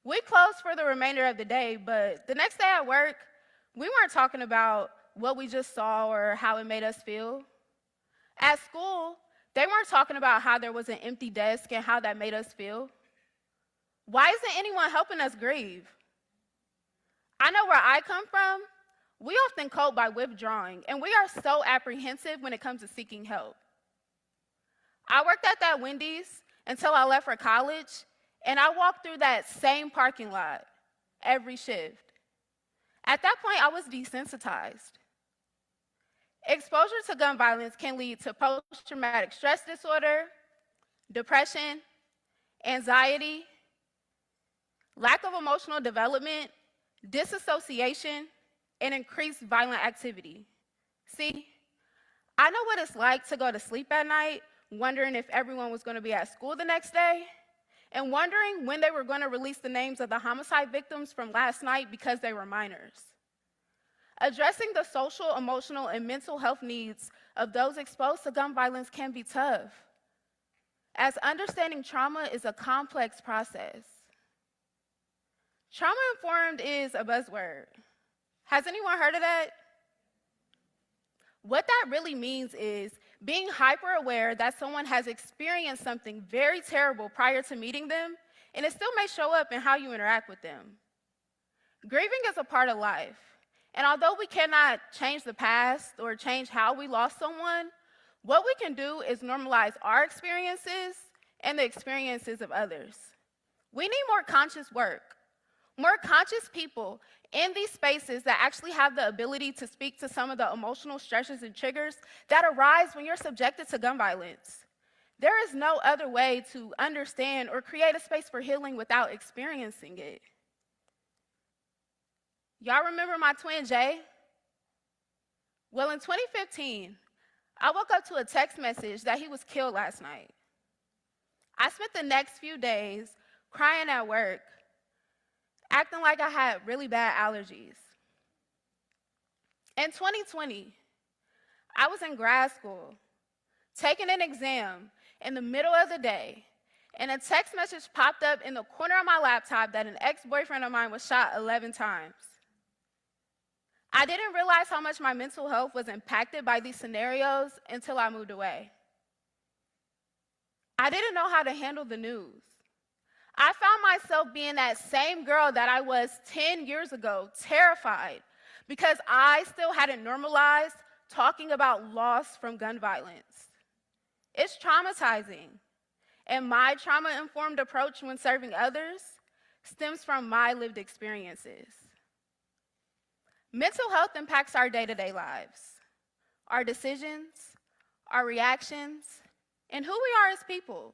We closed for the remainder of the day, but the next day at work, we weren't talking about what we just saw or how it made us feel. At school, they weren't talking about how there was an empty desk and how that made us feel. Why isn't anyone helping us grieve? I know where I come from. We often cope by withdrawing, and we are so apprehensive when it comes to seeking help. I worked at that Wendy's until I left for college, and I walked through that same parking lot every shift. At that point, I was desensitized. Exposure to gun violence can lead to post-traumatic stress disorder, depression, anxiety, lack of emotional development, disassociation, and increased violent activity. See, I know what it's like to go to sleep at night wondering if everyone was going to be at school the next day, and wondering when they were going to release the names of the homicide victims from last night because they were minors. Addressing the social, emotional, and mental health needs of those exposed to gun violence can be tough, as understanding trauma is a complex process. Trauma-informed is a buzzword. Has anyone heard of that? What that really means is being hyper-aware that someone has experienced something very terrible prior to meeting them, and it still may show up in how you interact with them. Grieving is a part of life, and although we cannot change the past or change how we lost someone, what we can do is normalize our experiences and the experiences of others. We need more conscious work, more conscious people in these spaces that actually have the ability to speak to some of the emotional stresses and triggers that arise when you're subjected to gun violence. There is no other way to understand or create a space for healing without experiencing it. Y'all remember my twin Jay? Well, in 2015, I woke up to a text message that he was killed last night. I spent the next few days crying at work, acting like I had really bad allergies. In 2020, I was in grad school, taking an exam in the middle of the day, and a text message popped up in the corner of my laptop that an ex-boyfriend of mine was shot 11 times. I didn't realize how much my mental health was impacted by these scenarios until I moved away. I didn't know how to handle the news. I found myself being that same girl that I was 10 years ago, terrified, because I still hadn't normalized talking about loss from gun violence. It's traumatizing, and my trauma-informed approach when serving others stems from my lived experiences. Mental health impacts our day-to-day lives, our decisions, our reactions, and who we are as people.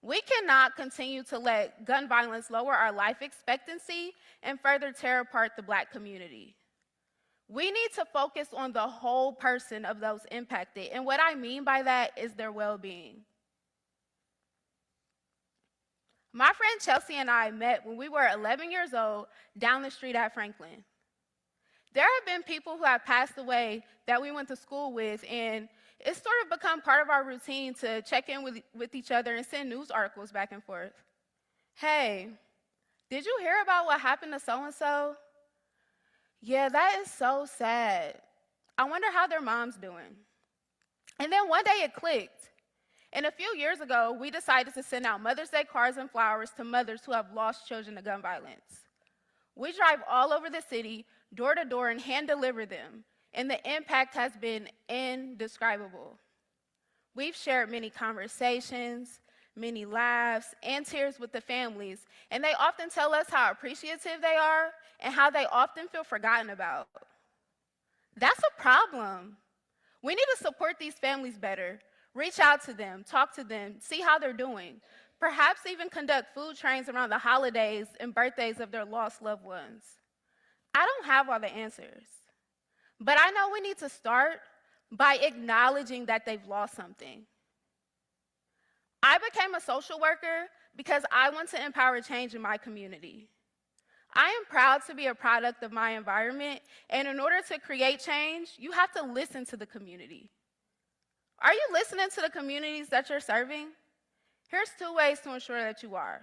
We cannot continue to let gun violence lower our life expectancy and further tear apart the Black community. We need to focus on the whole person of those impacted, and what I mean by that is their well-being. My friend Chelsea and I met when we were 11 years old down the street at Franklin. There have been people who have passed away that we went to school with, and it's sort of become part of our routine to check in with each other and send news articles back and forth. Hey, did you hear about what happened to so-and-so? Yeah, that is so sad. I wonder how their mom's doing. And then one day it clicked. And a few years ago, we decided to send out Mother's Day cards and flowers to mothers who have lost children to gun violence. We drive all over the city, door to door, and hand deliver them. And the impact has been indescribable. We've shared many conversations, many laughs, and tears with the families, and they often tell us how appreciative they are and how they often feel forgotten about. That's a problem. We need to support these families better, reach out to them, talk to them, see how they're doing, perhaps even conduct food trains around the holidays and birthdays of their lost loved ones. I don't have all the answers, but I know we need to start by acknowledging that they've lost something. I became a social worker because I want to empower change in my community. I am proud to be a product of my environment, and in order to create change, you have to listen to the community. Are you listening to the communities that you're serving? Here's 2 ways to ensure that you are.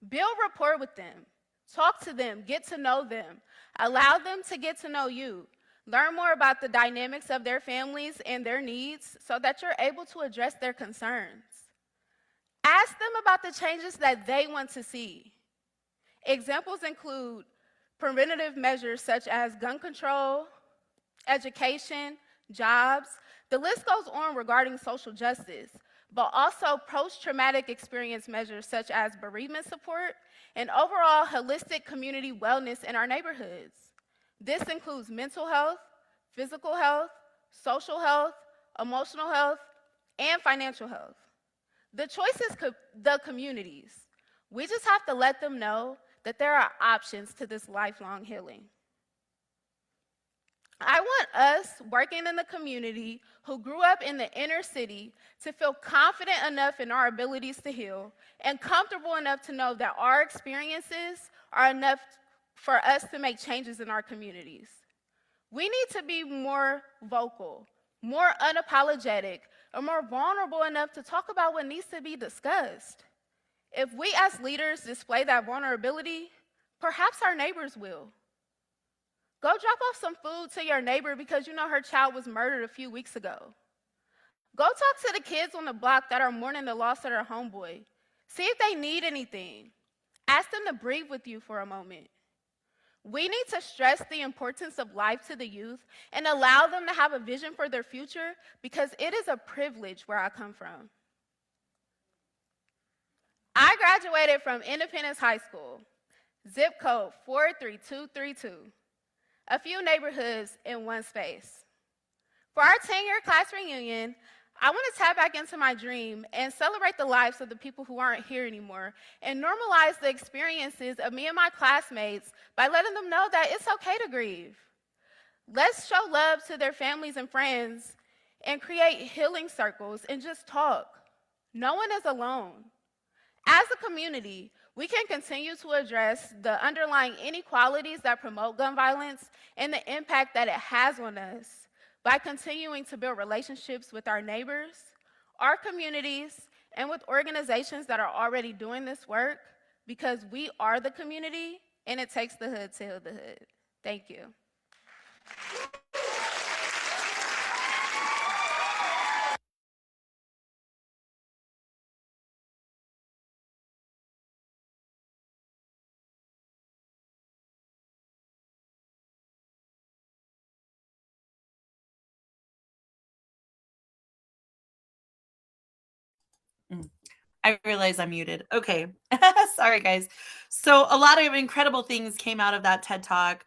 Build rapport with them. Talk to them, get to know them. Allow them to get to know you. Learn more about the dynamics of their families and their needs so that you're able to address their concerns. Ask them about the changes that they want to see. Examples include preventative measures such as gun control, education, jobs. The list goes on regarding social justice, but also post-traumatic experience measures such as bereavement support and overall holistic community wellness in our neighborhoods. This includes mental health, physical health, social health, emotional health, and financial health. The choice is the communities. We just have to let them know that there are options to this lifelong healing. I want us working in the community who grew up in the inner city to feel confident enough in our abilities to heal and comfortable enough to know that our experiences are enough for us to make changes in our communities. We need to be more vocal, more unapologetic, or more vulnerable enough to talk about what needs to be discussed. If we as leaders display that vulnerability, perhaps our neighbors will. Go drop off some food to your neighbor because you know her child was murdered a few weeks ago. Go talk to the kids on the block that are mourning the loss of their homeboy. See if they need anything. Ask them to breathe with you for a moment. We need to stress the importance of life to the youth and allow them to have a vision for their future because it is a privilege where I come from. I graduated from Independence High School, zip code 43232. A few neighborhoods in one space. For our 10-year class reunion, I want to tap back into my dream and celebrate the lives of the people who aren't here anymore and normalize the experiences of me and my classmates by letting them know that it's okay to grieve. Let's show love to their families and friends and create healing circles and just talk. No one is alone. As a community, we can continue to address the underlying inequalities that promote gun violence and the impact that it has on us by continuing to build relationships with our neighbors, our communities, and with organizations that are already doing this work because we are the community and it takes the hood to heal the hood. Thank you. I realize I'm muted. Okay. Sorry, guys. So a lot of incredible things came out of that TED Talk.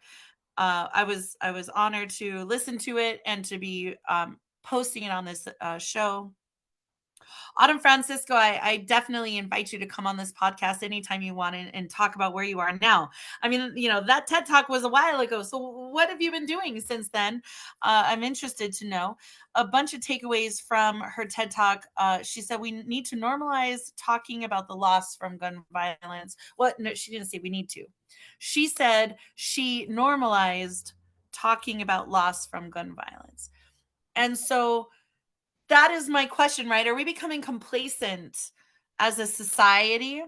I was honored to listen to it and to be posting it on this show. Autumn Francisco, I definitely invite you to come on this podcast anytime you want and talk about where you are now. I mean, you know, that TED Talk was a while ago. So what have you been doing since then? I'm interested to know. A bunch of takeaways from her TED Talk. She said we need to normalize talking about the loss from gun violence. What? No, she didn't say we need to. She said she normalized talking about loss from gun violence. And so that is my question, right? Are we becoming complacent as a society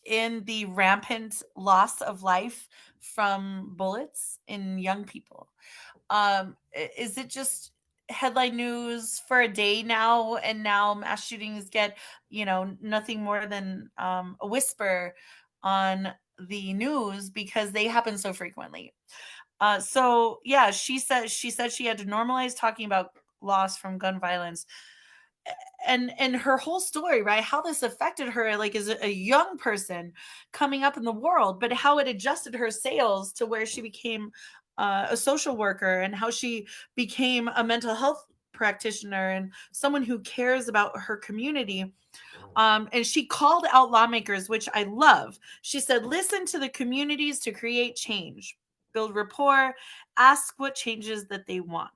in the rampant loss of life from bullets in young people? Is it just headline news for a day now, and now mass shootings get, you know, nothing more than a whisper on the news because they happen so frequently? So yeah, she said she had to normalize talking about loss from gun violence, and her whole story, right? How this affected her, like as a young person coming up in the world, but how it adjusted her sails to where she became a social worker and how she became a mental health practitioner and someone who cares about her community. And she called out lawmakers, which I love. She said, listen to the communities to create change, build rapport, ask what changes that they want.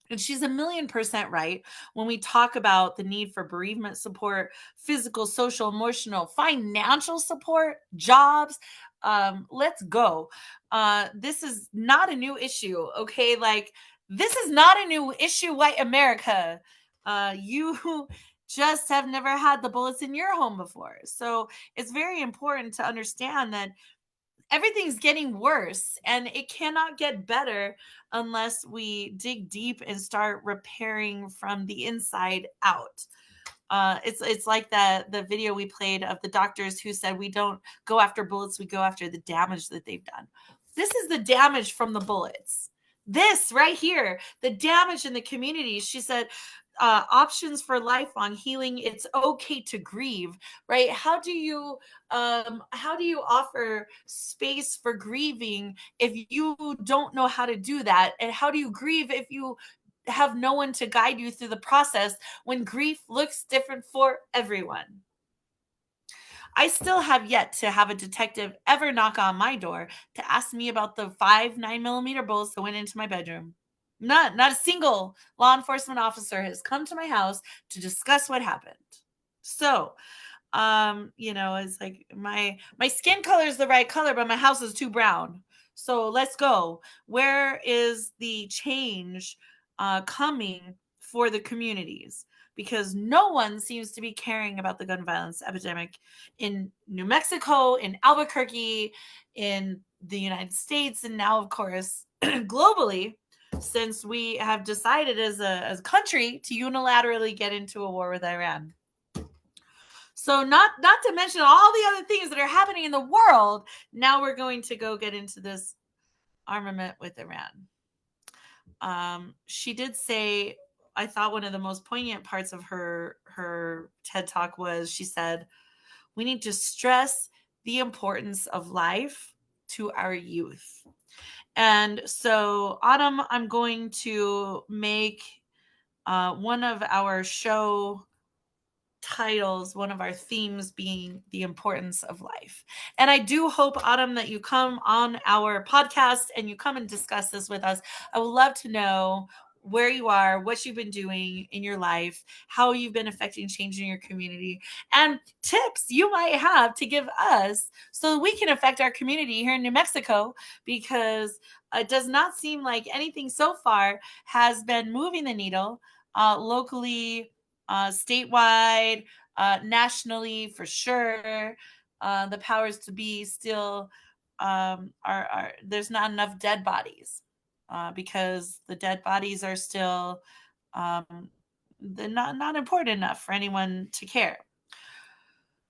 And she's 1,000,000% right when we talk about the need for bereavement support, physical, social, emotional, financial support, jobs. Let's go. This is not a new issue, okay? Like, this is not a new issue, white America. You just have never had the bullets in your home before. So it's very important to understand that everything's getting worse and it cannot get better unless we dig deep and start repairing from the inside out. It's like the video we played of the doctors who said we don't go after bullets, we go after the damage that they've done. This is the damage from the bullets. This right here, the damage in the community. She said options for lifelong healing. It's okay to grieve, right? How do you offer space for grieving if you don't know how to do that? And how do you grieve if you have no one to guide you through the process when grief looks different for everyone? I still have yet to have a detective ever knock on my door to ask me about the 5 9mm bullets that went into my bedroom. Not a single law enforcement officer has come to my house to discuss what happened. So, it's like my skin color is the right color, but my house is too brown. So let's go. Where is the change coming for the communities? Because no one seems to be caring about the gun violence epidemic in New Mexico, in Albuquerque, in the United States, and now, of course, globally, since we have decided as a country to unilaterally get into a war with Iran. So not to mention all the other things that are happening in the world, now we're going to go get into this armament with Iran. She did say, I thought one of the most poignant parts of her TED Talk was, she said, we need to stress the importance of life to our youth. And so, Autumn, I'm going to make one of our show titles, one of our themes being the importance of life. And I do hope, Autumn, that you come on our podcast and you come and discuss this with us. I would love to know where you are, what you've been doing in your life, how you've been affecting change in your community, and tips you might have to give us so we can affect our community here in New Mexico, because it does not seem like anything so far has been moving the needle locally, statewide, nationally, for sure. The powers to be still are there's not enough dead bodies because the dead bodies are still they're not important enough for anyone to care.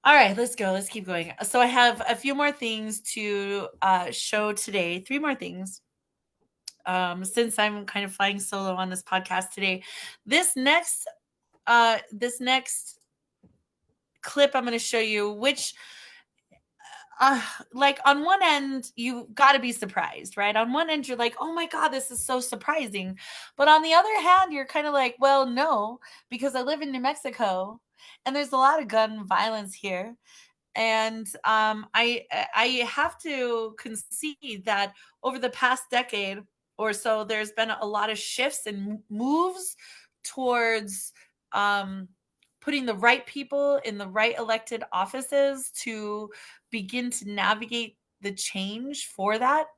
All right, let's go. Let's keep going. So I have a few more things to show today. 3 more things. Since I'm kind of flying solo on this podcast today, this next clip I'm going to show you, which like on one end, you got to be surprised, right? On one end, you're like, oh my God, this is so surprising. But on the other hand, you're kind of like, well, no, because I live in New Mexico and there's a lot of gun violence here. And I have to concede that over the past decade or so, there's been a lot of shifts and moves towards putting the right people in the right elected offices to begin to navigate the change for that.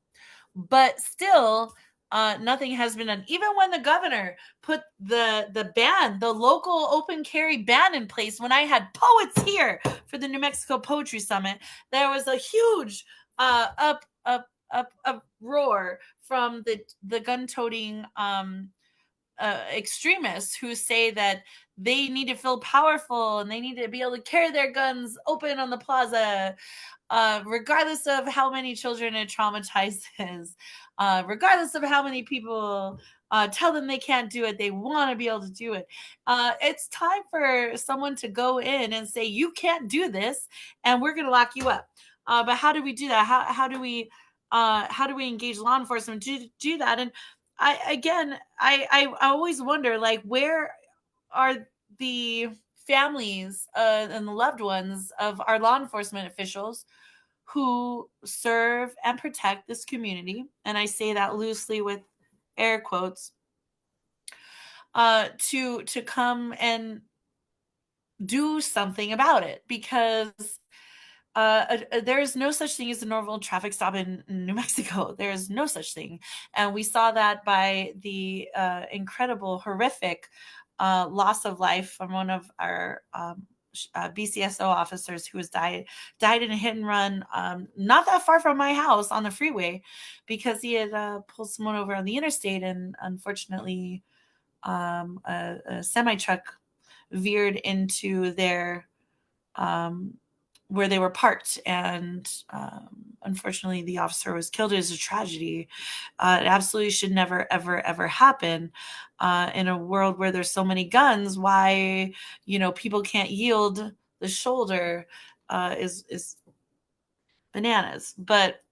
But still, nothing has been done. Even when the governor put the ban, the local open carry ban in place, when I had poets here for the New Mexico Poetry Summit, there was a huge uproar from the gun-toting extremists who say that they need to feel powerful and they need to be able to carry their guns open on the plaza, regardless of how many children it traumatizes, regardless of how many people tell them they can't do it, they want to be able to do it. It's time for someone to go in and say, you can't do this, and we're going to lock you up. But how do we do that? How do we engage law enforcement to do that? And I always wonder, like, where are the families and the loved ones of our law enforcement officials who serve and protect this community? And I say that loosely with air quotes, to come and do something about it, because there is no such thing as a normal traffic stop in New Mexico. There is no such thing. And we saw that by the incredible, horrific loss of life from one of our BCSO officers who died in a hit and run not that far from my house on the freeway, because he had pulled someone over on the interstate, and unfortunately a semi truck veered into their where they were parked, and unfortunately the officer was killed. It is a tragedy. It absolutely should never, ever, ever happen. In a world where there's so many guns, why people can't yield the shoulder is bananas. But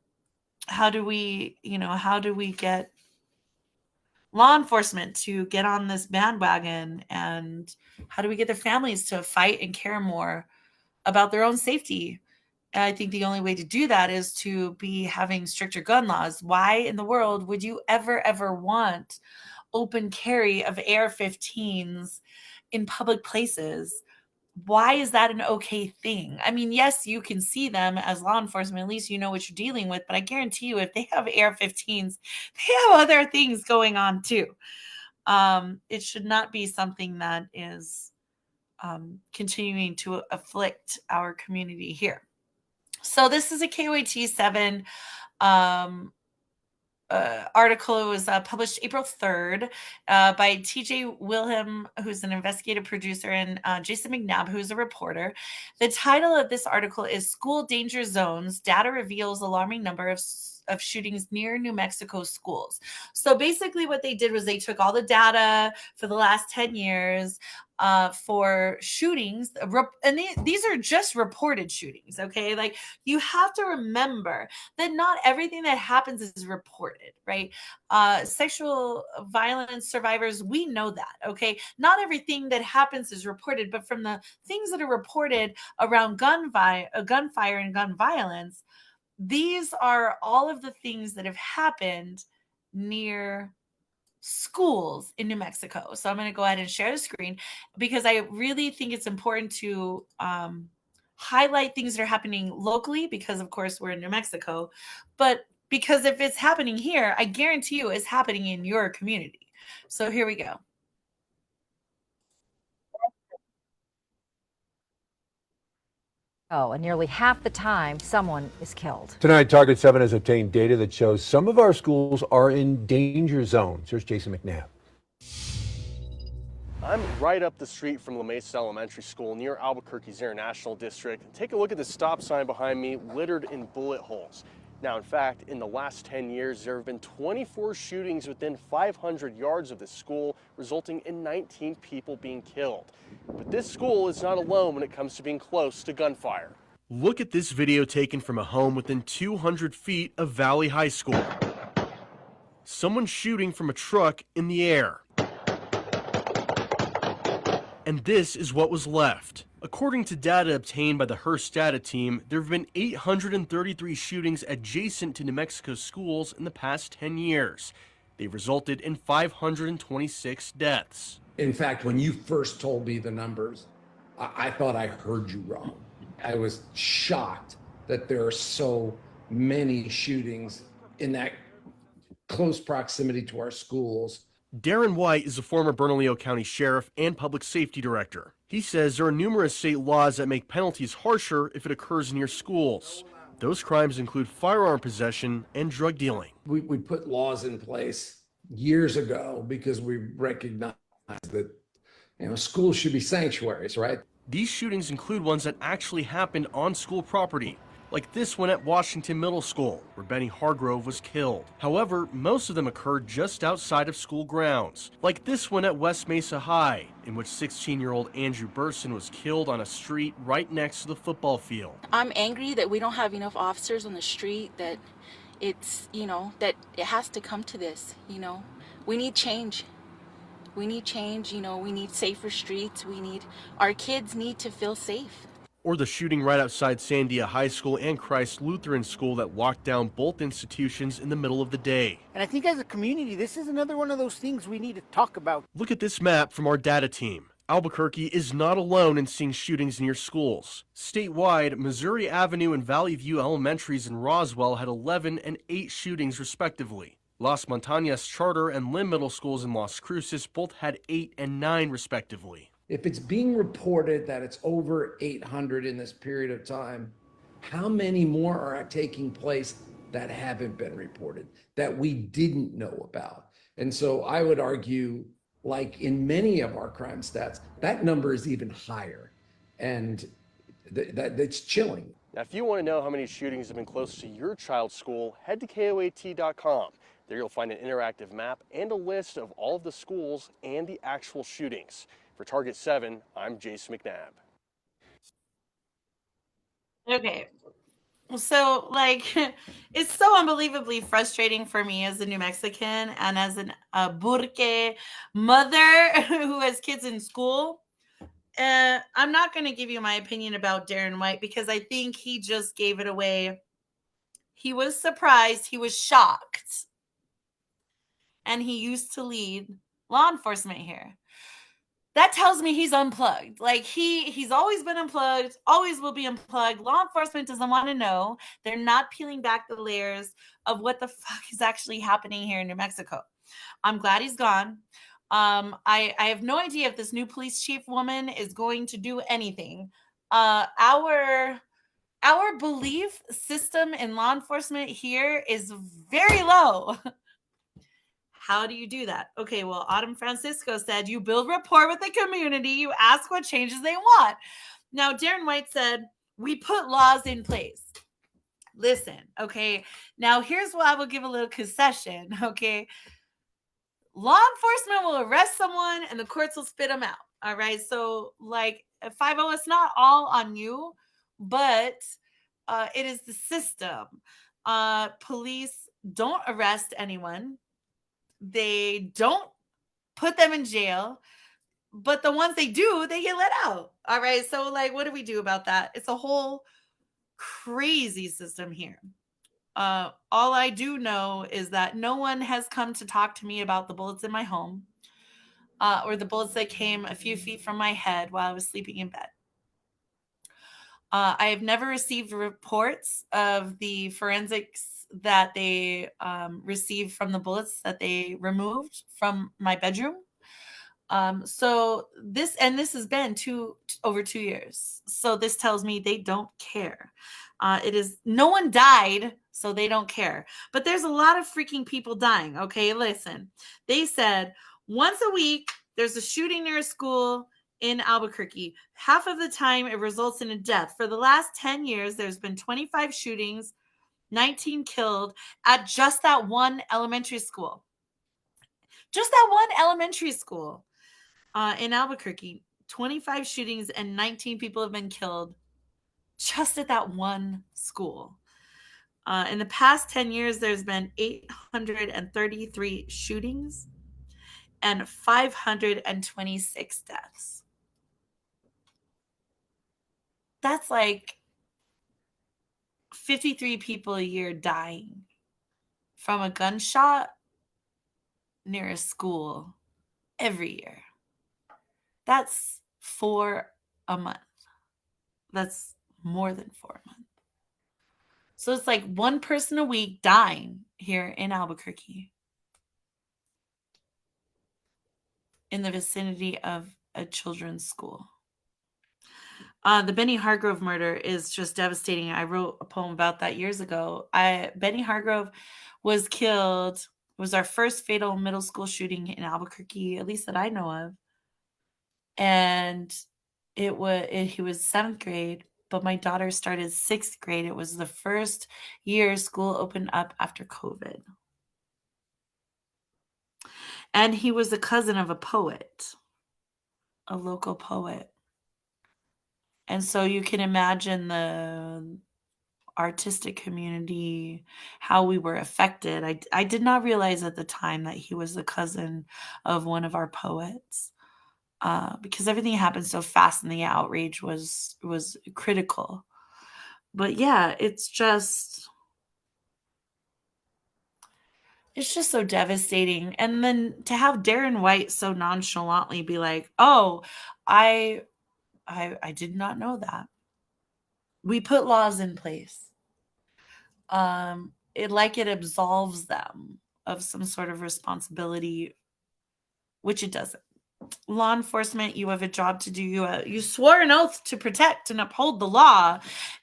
how do we get law enforcement to get on this bandwagon, and how do we get their families to fight and care more about their own safety? And I think the only way to do that is to be having stricter gun laws. Why in the world would you ever want open carry of AR-15s in public places? Why is that an okay thing? I mean, yes, you can see them as law enforcement. At least you know what you're dealing with. But I guarantee you, if they have AR-15s, they have other things going on too. It should not be something that is continuing to afflict our community here. So this is a KOAT 7 article. It was published April 3rd by TJ Wilhelm, who's an investigative producer, and Jason McNabb, who's a reporter. The title of this article is School Danger Zones. Data reveals alarming number of shootings near New Mexico schools. So basically what they did was they took all the data for the last 10 years for shootings, and these are just reported shootings, okay? Like, you have to remember that not everything that happens is reported, right? Sexual violence survivors, we know that, okay? Not everything that happens is reported, but from the things that are reported around gunfire and gun violence, these are all of the things that have happened near schools in New Mexico. So I'm going to go ahead and share the screen, because I really think it's important to highlight things that are happening locally, because of course we're in New Mexico, but because if it's happening here, I guarantee you it's happening in your community. So here we go. And nearly half the time someone is killed. Tonight, Target 7 has obtained data that shows some of our schools are in danger zones. Here's Jason McNabb. I'm right up the street from La Mesa Elementary School near Albuquerque's International District. Take a look at the stop sign behind me, littered in bullet holes. Now, in fact, in the last 10 years, there have been 24 shootings within 500 yards of this school, resulting in 19 people being killed. But this school is not alone when it comes to being close to gunfire. Look at this video taken from a home within 200 feet of Valley High School. Someone shooting from a truck in the air. And this is what was left. According to data obtained by the Hearst data team, there have been 833 shootings adjacent to New Mexico schools in the past 10 years. They've resulted in 526 deaths. In fact, when you first told me the numbers, I thought I heard you wrong. I was shocked that there are so many shootings in that close proximity to our schools. Darren White is a former Bernalillo County Sheriff and Public Safety Director. He says there are numerous state laws that make penalties harsher if it occurs near schools. Those crimes include firearm possession and drug dealing. We put laws in place years ago because we recognized that schools should be sanctuaries, right? These shootings include ones that actually happened on school property, like this one at Washington Middle School, where Benny Hargrove was killed. However, most of them occurred just outside of school grounds, like this one at West Mesa High, in which 16-year-old Andrew Burson was killed on a street right next to the football field. I'm angry that we don't have enough officers on the street, that it's, that it has to come to this, We need change. We need change, we need safer streets. Our kids need to feel safe. Or the shooting right outside Sandia High School and Christ Lutheran School that locked down both institutions in the middle of the day. And I think as a community, this is another one of those things we need to talk about. Look at this map from our data team. Albuquerque is not alone in seeing shootings near schools. Statewide, Missouri Avenue and Valley View Elementaries in Roswell had 11 and 8 shootings respectively. Las Montañas Charter and Lim Middle Schools in Las Cruces both had 8 and 9 respectively. If it's being reported that it's over 800 in this period of time, how many more are taking place that haven't been reported, that we didn't know about? And so I would argue, like in many of our crime stats, that number is even higher. And That's chilling. Now, if you want to know how many shootings have been close to your child's school, head to KOAT.com. There you'll find an interactive map and a list of all of the schools and the actual shootings. For Target 7, I'm Jason McNabb. Okay. So, like, it's so unbelievably frustrating for me as a New Mexican and as a burque mother who has kids in school. I'm not going to give you my opinion about Darren White because I think he just gave it away. He was surprised. He was shocked. And he used to lead law enforcement here. That tells me he's unplugged. Like he's always been unplugged, always will be unplugged. Law enforcement doesn't want to know. They're not peeling back the layers of what the fuck is actually happening here in New Mexico. I'm glad he's gone. I have no idea if this new police chief woman is going to do anything. Our belief system in law enforcement here is very low. How do you do that? Okay, well, Autumn Francisco said you build rapport with the community, you ask what changes they want. Now, Darren White said, we put laws in place. Listen, okay, now here's what I will give a little concession, okay? Law enforcement will arrest someone and the courts will spit them out, all right? So, like, 50, it's not all on you, but it is the system. Police don't arrest anyone. They don't put them in jail, but the ones they do, they get let out. All right. So, like, what do we do about that? It's a whole crazy system here. All I do know is that no one has come to talk to me about the bullets in my home or the bullets that came a few feet from my head while I was sleeping in bed. I have never received reports of the forensics that they received from the bullets that they removed from my bedroom. So this has been over 2 years. So this tells me they don't care. It is no one died, so they don't care. But there's a lot of freaking people dying. Okay, listen. They said once a week there's a shooting near a school in Albuquerque. Half of the time it results in a death. For the last 10 years, there's been 25 shootings, 19 killed at just that one elementary school. Just that one elementary school in Albuquerque. 25 shootings and 19 people have been killed just at that one school. In the past 10 years, there's been 833 shootings and 526 deaths. That's like 53 people a year dying from a gunshot near a school every year. That's 4 a month. That's more than 4 a month. So it's like one person a week dying here in Albuquerque in the vicinity of a children's school. The Benny Hargrove murder is just devastating. I wrote a poem about that years ago. Benny Hargrove was killed, was our first fatal middle school shooting in Albuquerque, at least that I know of. And he was 7th grade, but my daughter started 6th grade. It was the first year school opened up after COVID. And he was the cousin of a poet, a local poet. And so you can imagine the artistic community, how we were affected. I did not realize at the time that he was the cousin of one of our poets, because everything happened so fast and the outrage was critical. But yeah, it's just so devastating. And then to have Darren White so nonchalantly be like, "Oh, I did not know that. We put laws in place." It absolves them of some sort of responsibility, which it doesn't. Law enforcement, you have a job to do. You swore an oath to protect and uphold the law,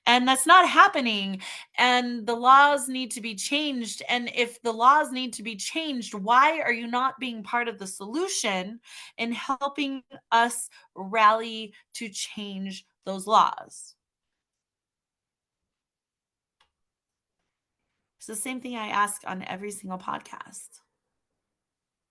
and that's not happening. And the laws need to be changed. And if the laws need to be changed, why are you not being part of the solution in helping us rally to change those laws? It's the same thing I ask on every single podcast.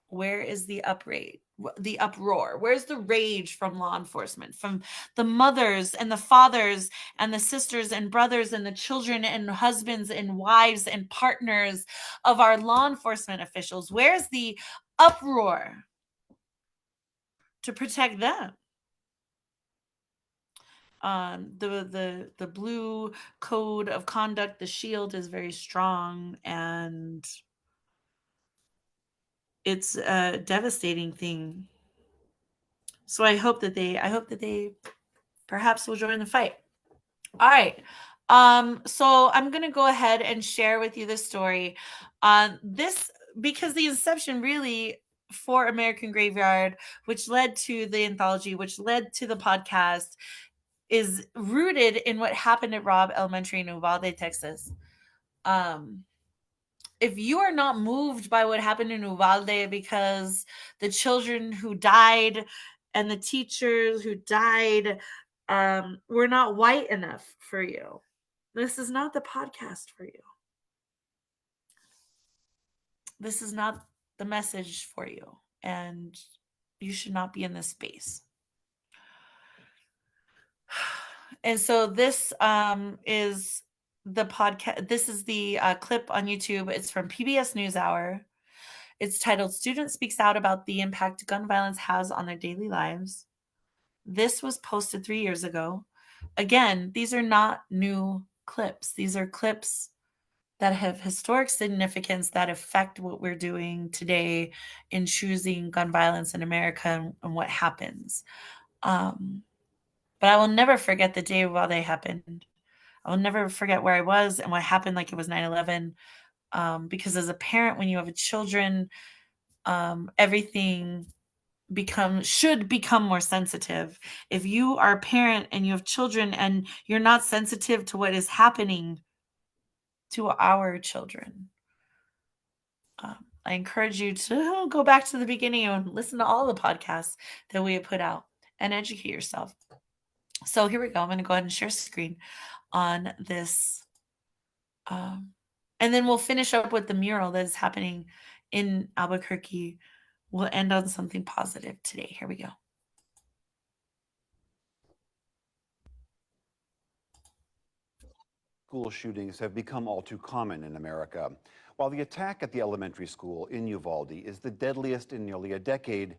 Where is the uproar? Where's the rage from law enforcement, from the mothers and the fathers and the sisters and brothers and the children and husbands and wives and partners of our law enforcement officials? Where's the uproar to protect them? The blue code of conduct, the shield, is very strong, and it's a devastating thing. So I hope that they perhaps will join the fight. All right. So I'm going to go ahead and share with you this story. This, because the inception really for American Graveyard, which led to the anthology, which led to the podcast, is rooted in what happened at Robb Elementary in Uvalde, Texas. If you are not moved by what happened in Uvalde because the children who died and the teachers who died were not white enough for you, this is not the podcast for you. This is not the message for you, and you should not be in this space. And so this is the podcast. This is the clip on YouTube. It's from PBS NewsHour. It's titled "Student Speaks Out About the Impact Gun Violence Has on Their Daily Lives." This was posted 3 years ago. Again, these are not new clips. These are clips that have historic significance that affect what we're doing today in choosing gun violence in America and what happens. But I will never forget the day while they happened. I will never forget where I was and what happened like it was 9/11. Because as a parent, when you have children, everything should become more sensitive. If you are a parent and you have children and you're not sensitive to what is happening to our children, I encourage you to go back to the beginning and listen to all the podcasts that we have put out and educate yourself. So here we go. I'm going to go ahead and share screen on this. And then we'll finish up with the mural that is happening in Albuquerque. We'll end on something positive today. Here we go. School shootings have become all too common in America. While the attack at the elementary school in Uvalde is the deadliest in nearly a decade,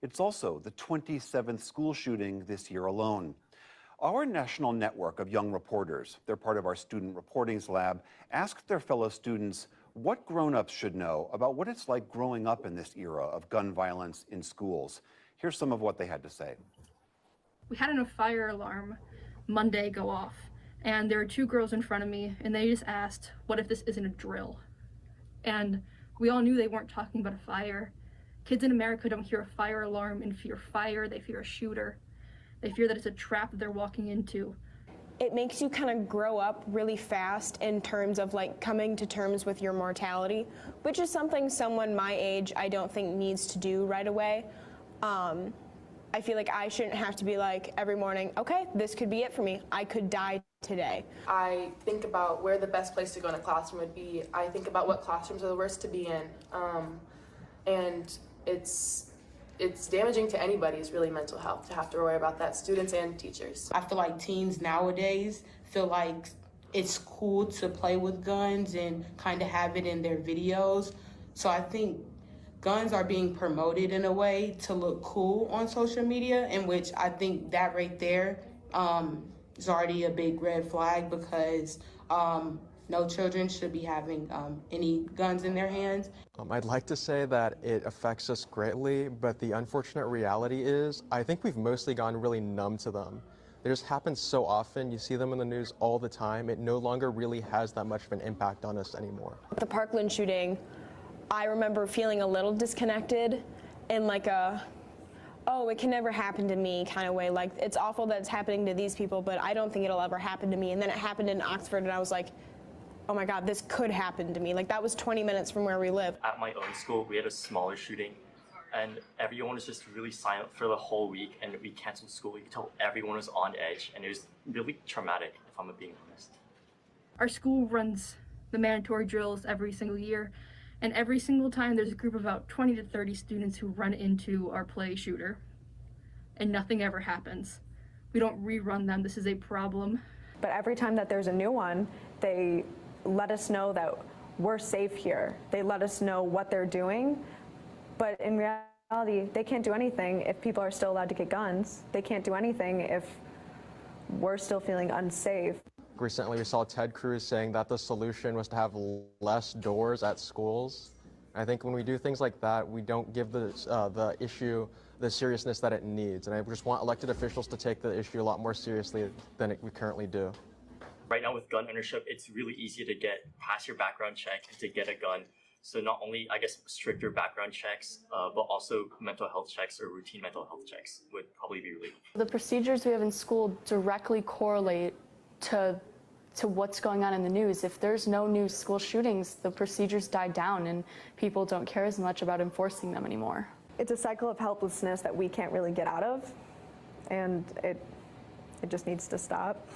it's also the 27th school shooting this year alone. Our national network of young reporters, they're part of our Student Reportings Lab, asked their fellow students what grown-ups should know about what it's like growing up in this era of gun violence in schools. Here's some of what they had to say. We had a fire alarm Monday go off, and there were two girls in front of me, and they just asked, what if this isn't a drill? And we all knew they weren't talking about a fire. Kids in America don't hear a fire alarm and fear fire, they fear a shooter. They fear that it's a trap that they're walking into. It makes you kind of grow up really fast in terms of like coming to terms with your mortality, which is something someone my age I don't think needs to do right away. I feel like I shouldn't have to be like every morning, okay, this could be it for me. I could die today. I think about where the best place to go in a classroom would be. I think about what classrooms are the worst to be in. And it's damaging to anybody's really mental health to have to worry about that, students and teachers. I feel like teens nowadays feel like it's cool to play with guns and kind of have it in their videos. So I think guns are being promoted in a way to look cool on social media, in which I think that right there is already a big red flag, because no children should be having any guns in their hands. I'd like to say that it affects us greatly, but the unfortunate reality is I think we've mostly gone really numb to them. They just happen so often. You see them in the news all the time. It no longer really has that much of an impact on us anymore. The Parkland shooting, I remember feeling a little disconnected in like a, oh, it can never happen to me kind of way. Like, it's awful that it's happening to these people, but I don't think it'll ever happen to me. And then it happened in Oxford, and I was like, oh my God, this could happen to me. Like, that was 20 minutes from where we live. At my own school, we had a smaller shooting, and everyone was just really silent for the whole week, and we canceled school. You could tell everyone was on edge, and it was really traumatic, if I'm being honest. Our school runs the mandatory drills every single year. And every single time there's a group of about 20 to 30 students who run into our play shooter. And nothing ever happens. We don't rerun them. This is a problem. But every time that there's a new one, they let us know that we're safe here. They let us know what they're doing. But in reality, they can't do anything if people are still allowed to get guns. They can't do anything if we're still feeling unsafe. Recently, we saw Ted Cruz saying that the solution was to have less doors at schools. I think when we do things like that, we don't give the issue the seriousness that it needs. And I just want elected officials to take the issue a lot more seriously than we currently do. Right now with gun ownership, it's really easy to pass your background check and to get a gun. So not only, I guess, stricter background checks, but also mental health checks or routine mental health checks would probably be really helpful. The procedures we have in school directly correlate to what's going on in the news. If there's no new school shootings, the procedures die down and people don't care as much about enforcing them anymore. It's a cycle of helplessness that we can't really get out of, and it just needs to stop.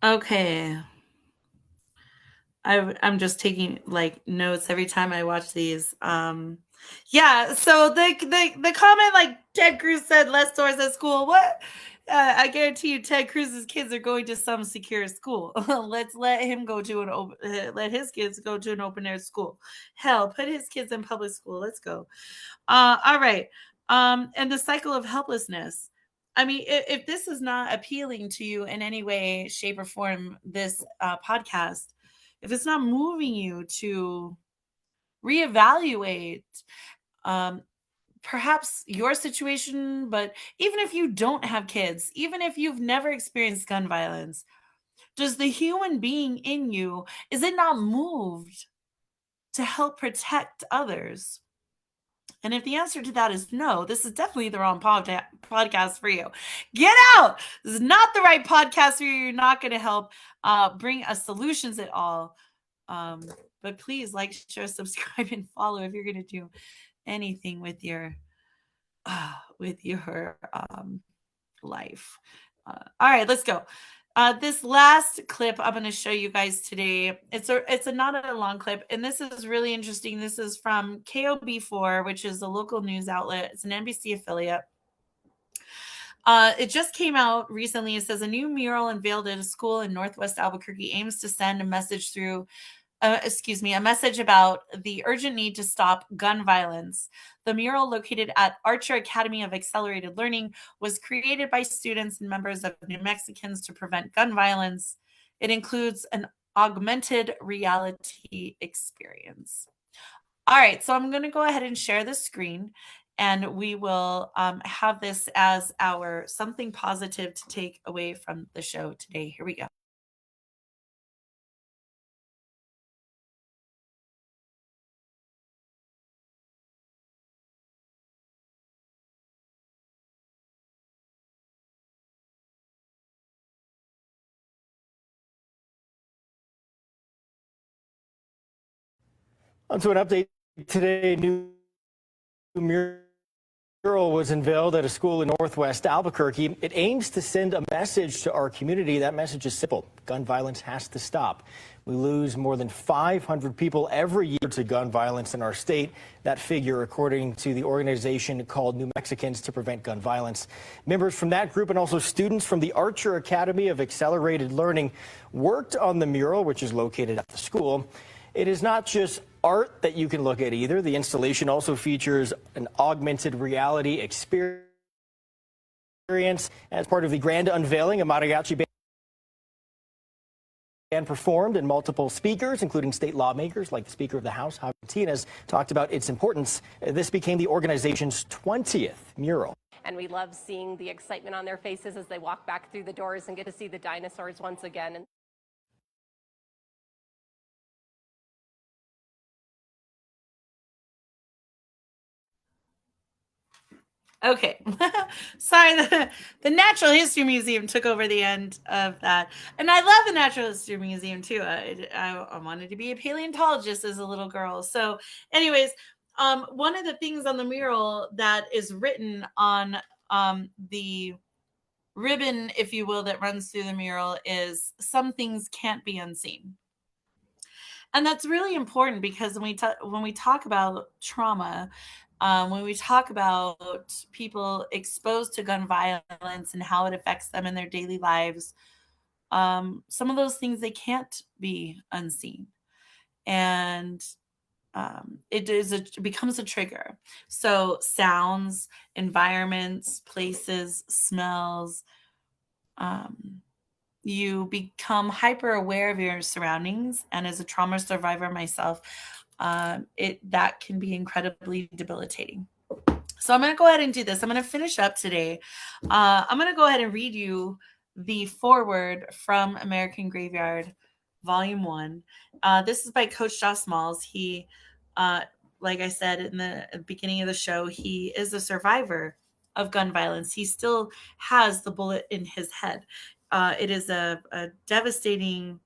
Okay. I'm just taking like notes every time I watch these. Yeah, so the comment like Ted Cruz said less doors at school. What? I guarantee you Ted Cruz's kids are going to some secure school. Let's let him go to let his kids go to an open air school. Hell, put his kids in public school. Let's go. All right. And the cycle of helplessness. I mean, if this is not appealing to you in any way, shape, or form, this podcast, if it's not moving you to reevaluate perhaps your situation, but even if you don't have kids, even if you've never experienced gun violence, does the human being in you, is it not moved to help protect others? And if the answer to that is no, this is definitely the wrong podcast for you. Get out! This is not the right podcast for you. You're not going to help bring us solutions at all. But please like, share, subscribe, and follow if you're going to do anything with your life. All right, let's go. This last clip I'm going to show you guys today, it's not a long clip, and this is really interesting. This is from KOB4, which is a local news outlet. It's an NBC affiliate. It just came out recently. It says a new mural unveiled at a school in Northwest Albuquerque aims to send a message a message about the urgent need to stop gun violence. The mural, located at Archer Academy of Accelerated Learning, was created by students and members of New Mexicans to prevent gun violence. It includes an augmented reality experience. All right, so I'm going to go ahead and share the screen, and we will have this as our something positive to take away from the show today. Here we go. On to an update today. New mural was unveiled at a school in Northwest Albuquerque. It aims to send a message to our community. That message is simple: gun violence has to stop. We lose more than 500 people every year to gun violence in our state. That figure, according to the organization called New Mexicans to Prevent Gun Violence. Members from that group and also students from the Archer Academy of Accelerated Learning worked on the mural, which is located at the school. It is not just art that you can look at either. The installation also features an augmented reality experience. As part of the grand unveiling, a mariachi band performed, and multiple speakers, including state lawmakers like the Speaker of the House, Javier Martinez, talked about its importance. This became the organization's 20th mural. And we love seeing the excitement on their faces as they walk back through the doors and get to see the dinosaurs once again. Okay. Sorry, the Natural History Museum took over the end of that. And I love the Natural History Museum too. I wanted to be a paleontologist as a little girl. So anyways, one of the things on the mural that is written on the ribbon, if you will, that runs through the mural is some things can't be unseen. And that's really important because when we talk about trauma, when we talk about people exposed to gun violence and how it affects them in their daily lives, some of those things they can't be unseen, and it becomes a trigger. So sounds, environments, places, smells. You become hyper aware of your surroundings, and as a trauma survivor myself, that can be incredibly debilitating. So I'm going to go ahead and do this. I'm going to finish up today. I'm going to go ahead and read you the foreword from American Graveyard, Volume 1. This is by Coach Josh Smalls. He, like I said in the beginning of the show, he is a survivor of gun violence. He still has the bullet in his head. It is a devastating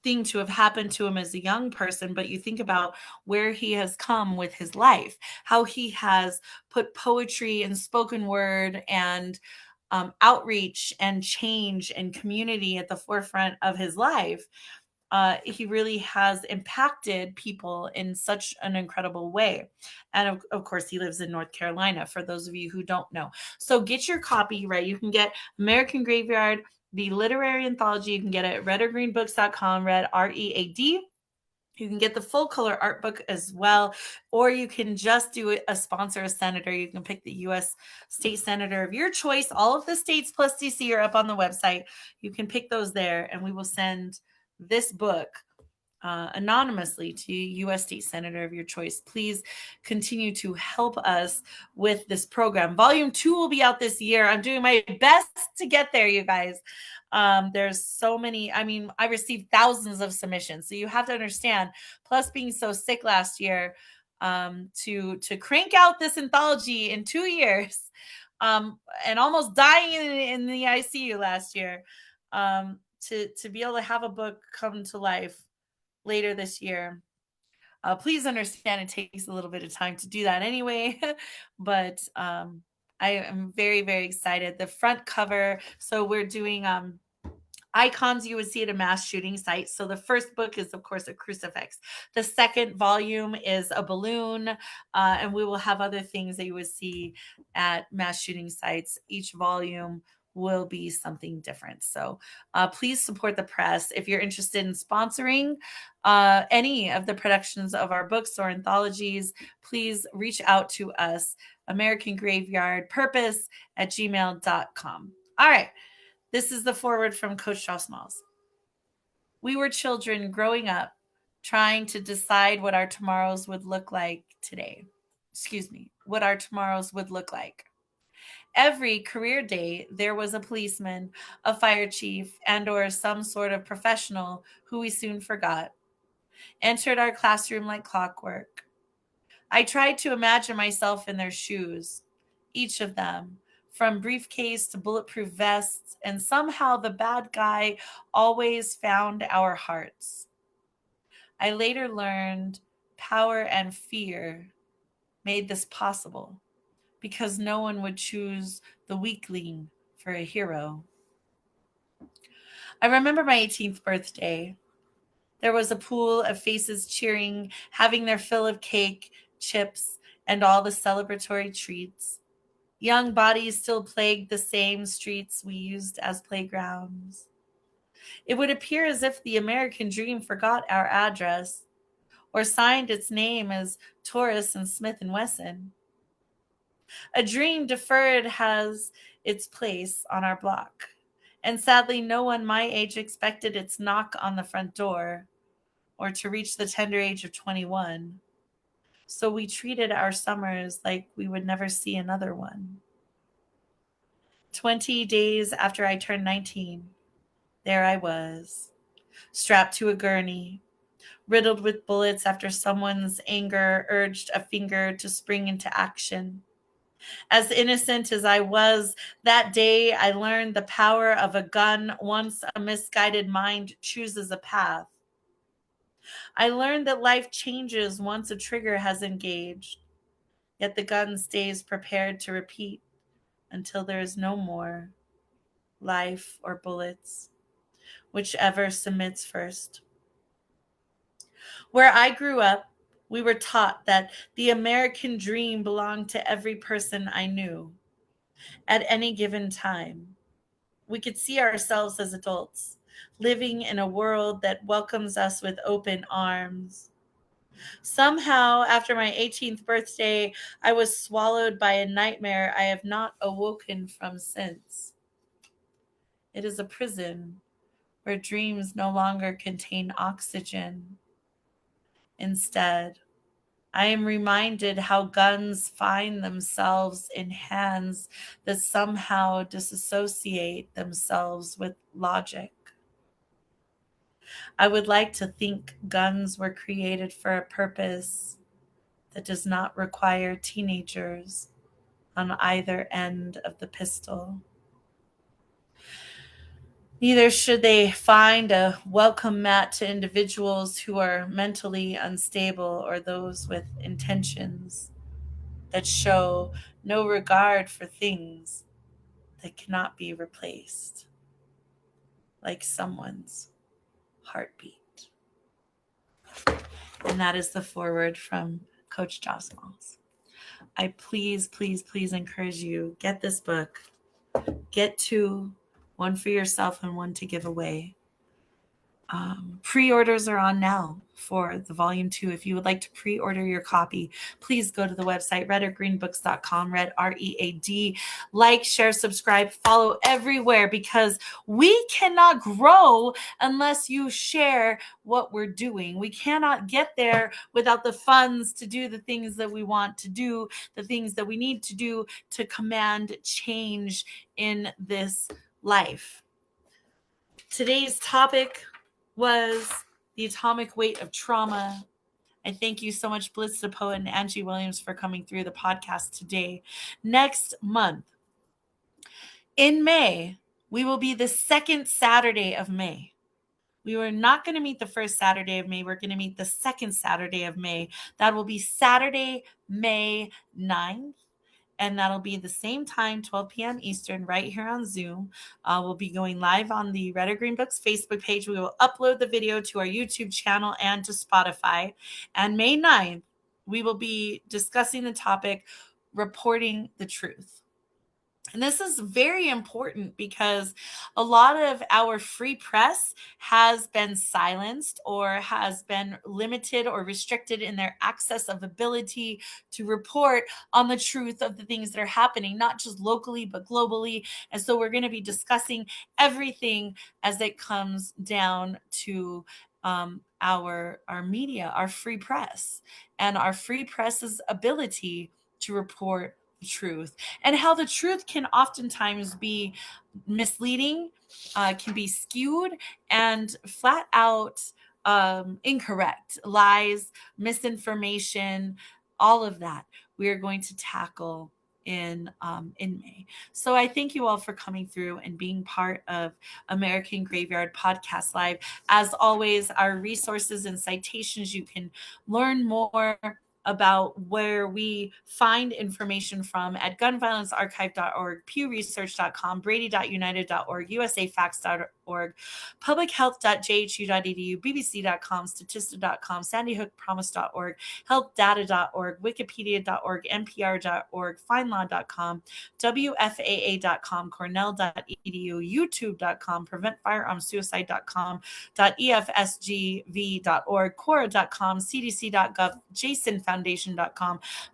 thing to have happened to him as a young person, but you think about where he has come with his life, how he has put poetry and spoken word and outreach and change and community at the forefront of his life. He really has impacted people in such an incredible way. And of course, he lives in North Carolina, for those of you who don't know. So get your copy, right? You can get American Graveyard, the literary anthology. You can get it at redorgreenbooks.com, read READ. You can get the full color art book as well, or you can just do a sponsor a senator. You can pick the U.S. state senator of your choice. All of the states plus DC are up on the website. You can pick those there, and we will send this book anonymously to U.S. state senator of your choice. Please continue to help us with this program. Volume 2 will be out this year. I'm doing my best to get there, you guys. There's so many. I mean, I received thousands of submissions, so you have to understand. Plus, being so sick last year, to crank out this anthology in 2 years, and almost dying in the ICU last year, to be able to have a book come to life later this year. Please understand it takes a little bit of time to do that anyway, but I am very, very excited. The front cover, so we're doing icons you would see at a mass shooting site. So the first book is, of course, a crucifix. The second volume is a balloon, and we will have other things that you would see at mass shooting sites. Each volume will be something different. So please support the press. If you're interested in sponsoring any of the productions of our books or anthologies, please reach out to us, American Graveyard Purpose at gmail.com. All right. This is the foreword from Coach Josh Smalls. We were children growing up, trying to decide what our tomorrows would look like today. What our tomorrows would look like. Every career day, there was a policeman, a fire chief, and or some sort of professional who we soon forgot, entered our classroom like clockwork. I tried to imagine myself in their shoes, each of them, from briefcase to bulletproof vests, and somehow the bad guy always found our hearts. I later learned power and fear made this possible because no one would choose the weakling for a hero. I remember my 18th birthday. There was a pool of faces cheering, having their fill of cake, chips, and all the celebratory treats. Young bodies still plagued the same streets we used as playgrounds. It would appear as if the American dream forgot our address or signed its name as Taurus and Smith and Wesson. A dream deferred has its place on our block, and sadly no one my age expected its knock on the front door or to reach the tender age of 21. So we treated our summers like we would never see another one. 20 days after I turned 19, there I was, strapped to a gurney, riddled with bullets after someone's anger urged a finger to spring into action. As innocent as I was, that day I learned the power of a gun once a misguided mind chooses a path. I learned that life changes once a trigger has engaged, yet the gun stays prepared to repeat until there is no more life or bullets, whichever submits first. Where I grew up, we were taught that the American dream belonged to every person I knew at any given time. We could see ourselves as adults, living in a world that welcomes us with open arms. Somehow, after my 18th birthday, I was swallowed by a nightmare I have not awoken from since. It is a prison where dreams no longer contain oxygen. Instead, I am reminded how guns find themselves in hands that somehow disassociate themselves with logic. I would like to think guns were created for a purpose that does not require teenagers on either end of the pistol. Neither should they find a welcome mat to individuals who are mentally unstable or those with intentions that show no regard for things that cannot be replaced, like someone's heartbeat. And that is the foreword from Coach Joss Malls. I please, please, please encourage you, get this book. Get two, one for yourself and one to give away. Pre-orders are on now for the volume 2. If you would like to pre-order your copy, please go to the website redorgreenbooks.com. Read READ. Like, share, subscribe, follow everywhere, because we cannot grow unless you share what we're doing. We cannot get there without the funds to do the things that we want to do, the things that we need to do to command change in this life. Today's topic was the atomic weight of trauma. I thank you so much, Bliss the Poet and Angie Williams, for coming through the podcast today. Next month, in May, we will be the second Saturday of May. We were not going to meet the first Saturday of May. We're going to meet the second Saturday of May. That will be Saturday, May 9th. And that'll be the same time, 12 p.m. Eastern, right here on Zoom. We'll be going live on the Red or Green Books Facebook page. We will upload the video to our YouTube channel and to Spotify. And May 9th, we will be discussing the topic, reporting the truth. And this is very important because a lot of our free press has been silenced or has been limited or restricted in their access of ability to report on the truth of the things that are happening, not just locally, but globally. And so we're going to be discussing everything as it comes down to our media, our free press, and our free press's ability to report the truth, and how the truth can oftentimes be misleading, can be skewed, and flat out incorrect. Lies, misinformation, all of that we are going to tackle in May. So I thank you all for coming through and being part of American Graveyard Podcast Live. As always, our resources and citations, you can learn more about where we find information from at gunviolencearchive.org, pewresearch.com, brady.united.org, usafacts.org, publichealth.jhu.edu, bbc.com, statista.com, sandyhookpromise.org, healthdata.org, wikipedia.org, npr.org, findlaw.com, wfaa.com, cornell.edu, youtube.com, preventfirearmsuicide.com, .efsgv.org, cora.com, cdc.gov, jasonfoundation.com,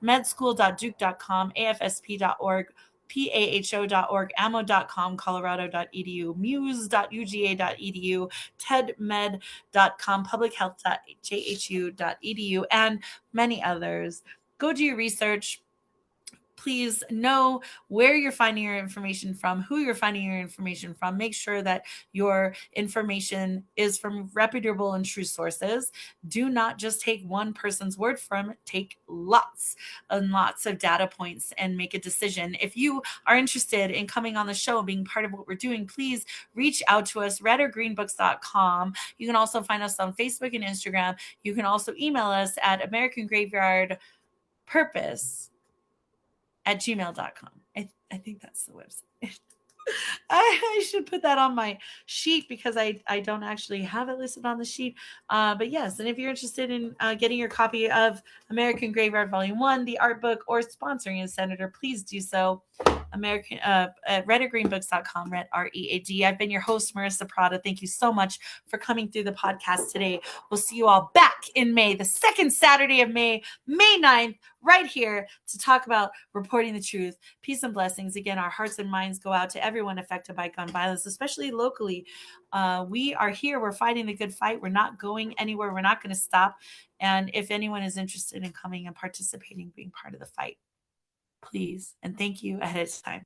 medschool.duke.com, afsp.org, PAHO.org, ammo.com, colorado.edu, muse.uga.edu, tedmed.com, publichealth.jhu.edu, and many others. Go do your research. please know where you're finding your information from, who you're finding your information from. Make sure that your information is from reputable and true sources. Do not just take one person's word from it. Take lots and lots of data points and make a decision. If you are interested in coming on the show, being part of what we're doing, please reach out to us, redorgreenbooks.com. You can also find us on Facebook and Instagram. You can also email us at americangraveyardpurpose@gmail.com. I think that's the website. I should put that on my sheet because I don't actually have it listed on the sheet. But yes, and if you're interested in getting your copy of American Graveyard Volume 1, the art book, or sponsoring a senator, please do so. American at redorgreenbooks.com, Red READ. I've been your host, Marissa Prada. Thank you so much for coming through the podcast today. We'll see you all back in May, the second Saturday of May, May 9th, right here to talk about reporting the truth. Peace and blessings. Again, our hearts and minds go out to everyone affected by gun violence, especially locally. We are here. We're fighting the good fight. We're not going anywhere. We're not going to stop. And if anyone is interested in coming and participating, being part of the fight, please and thank you ahead of time.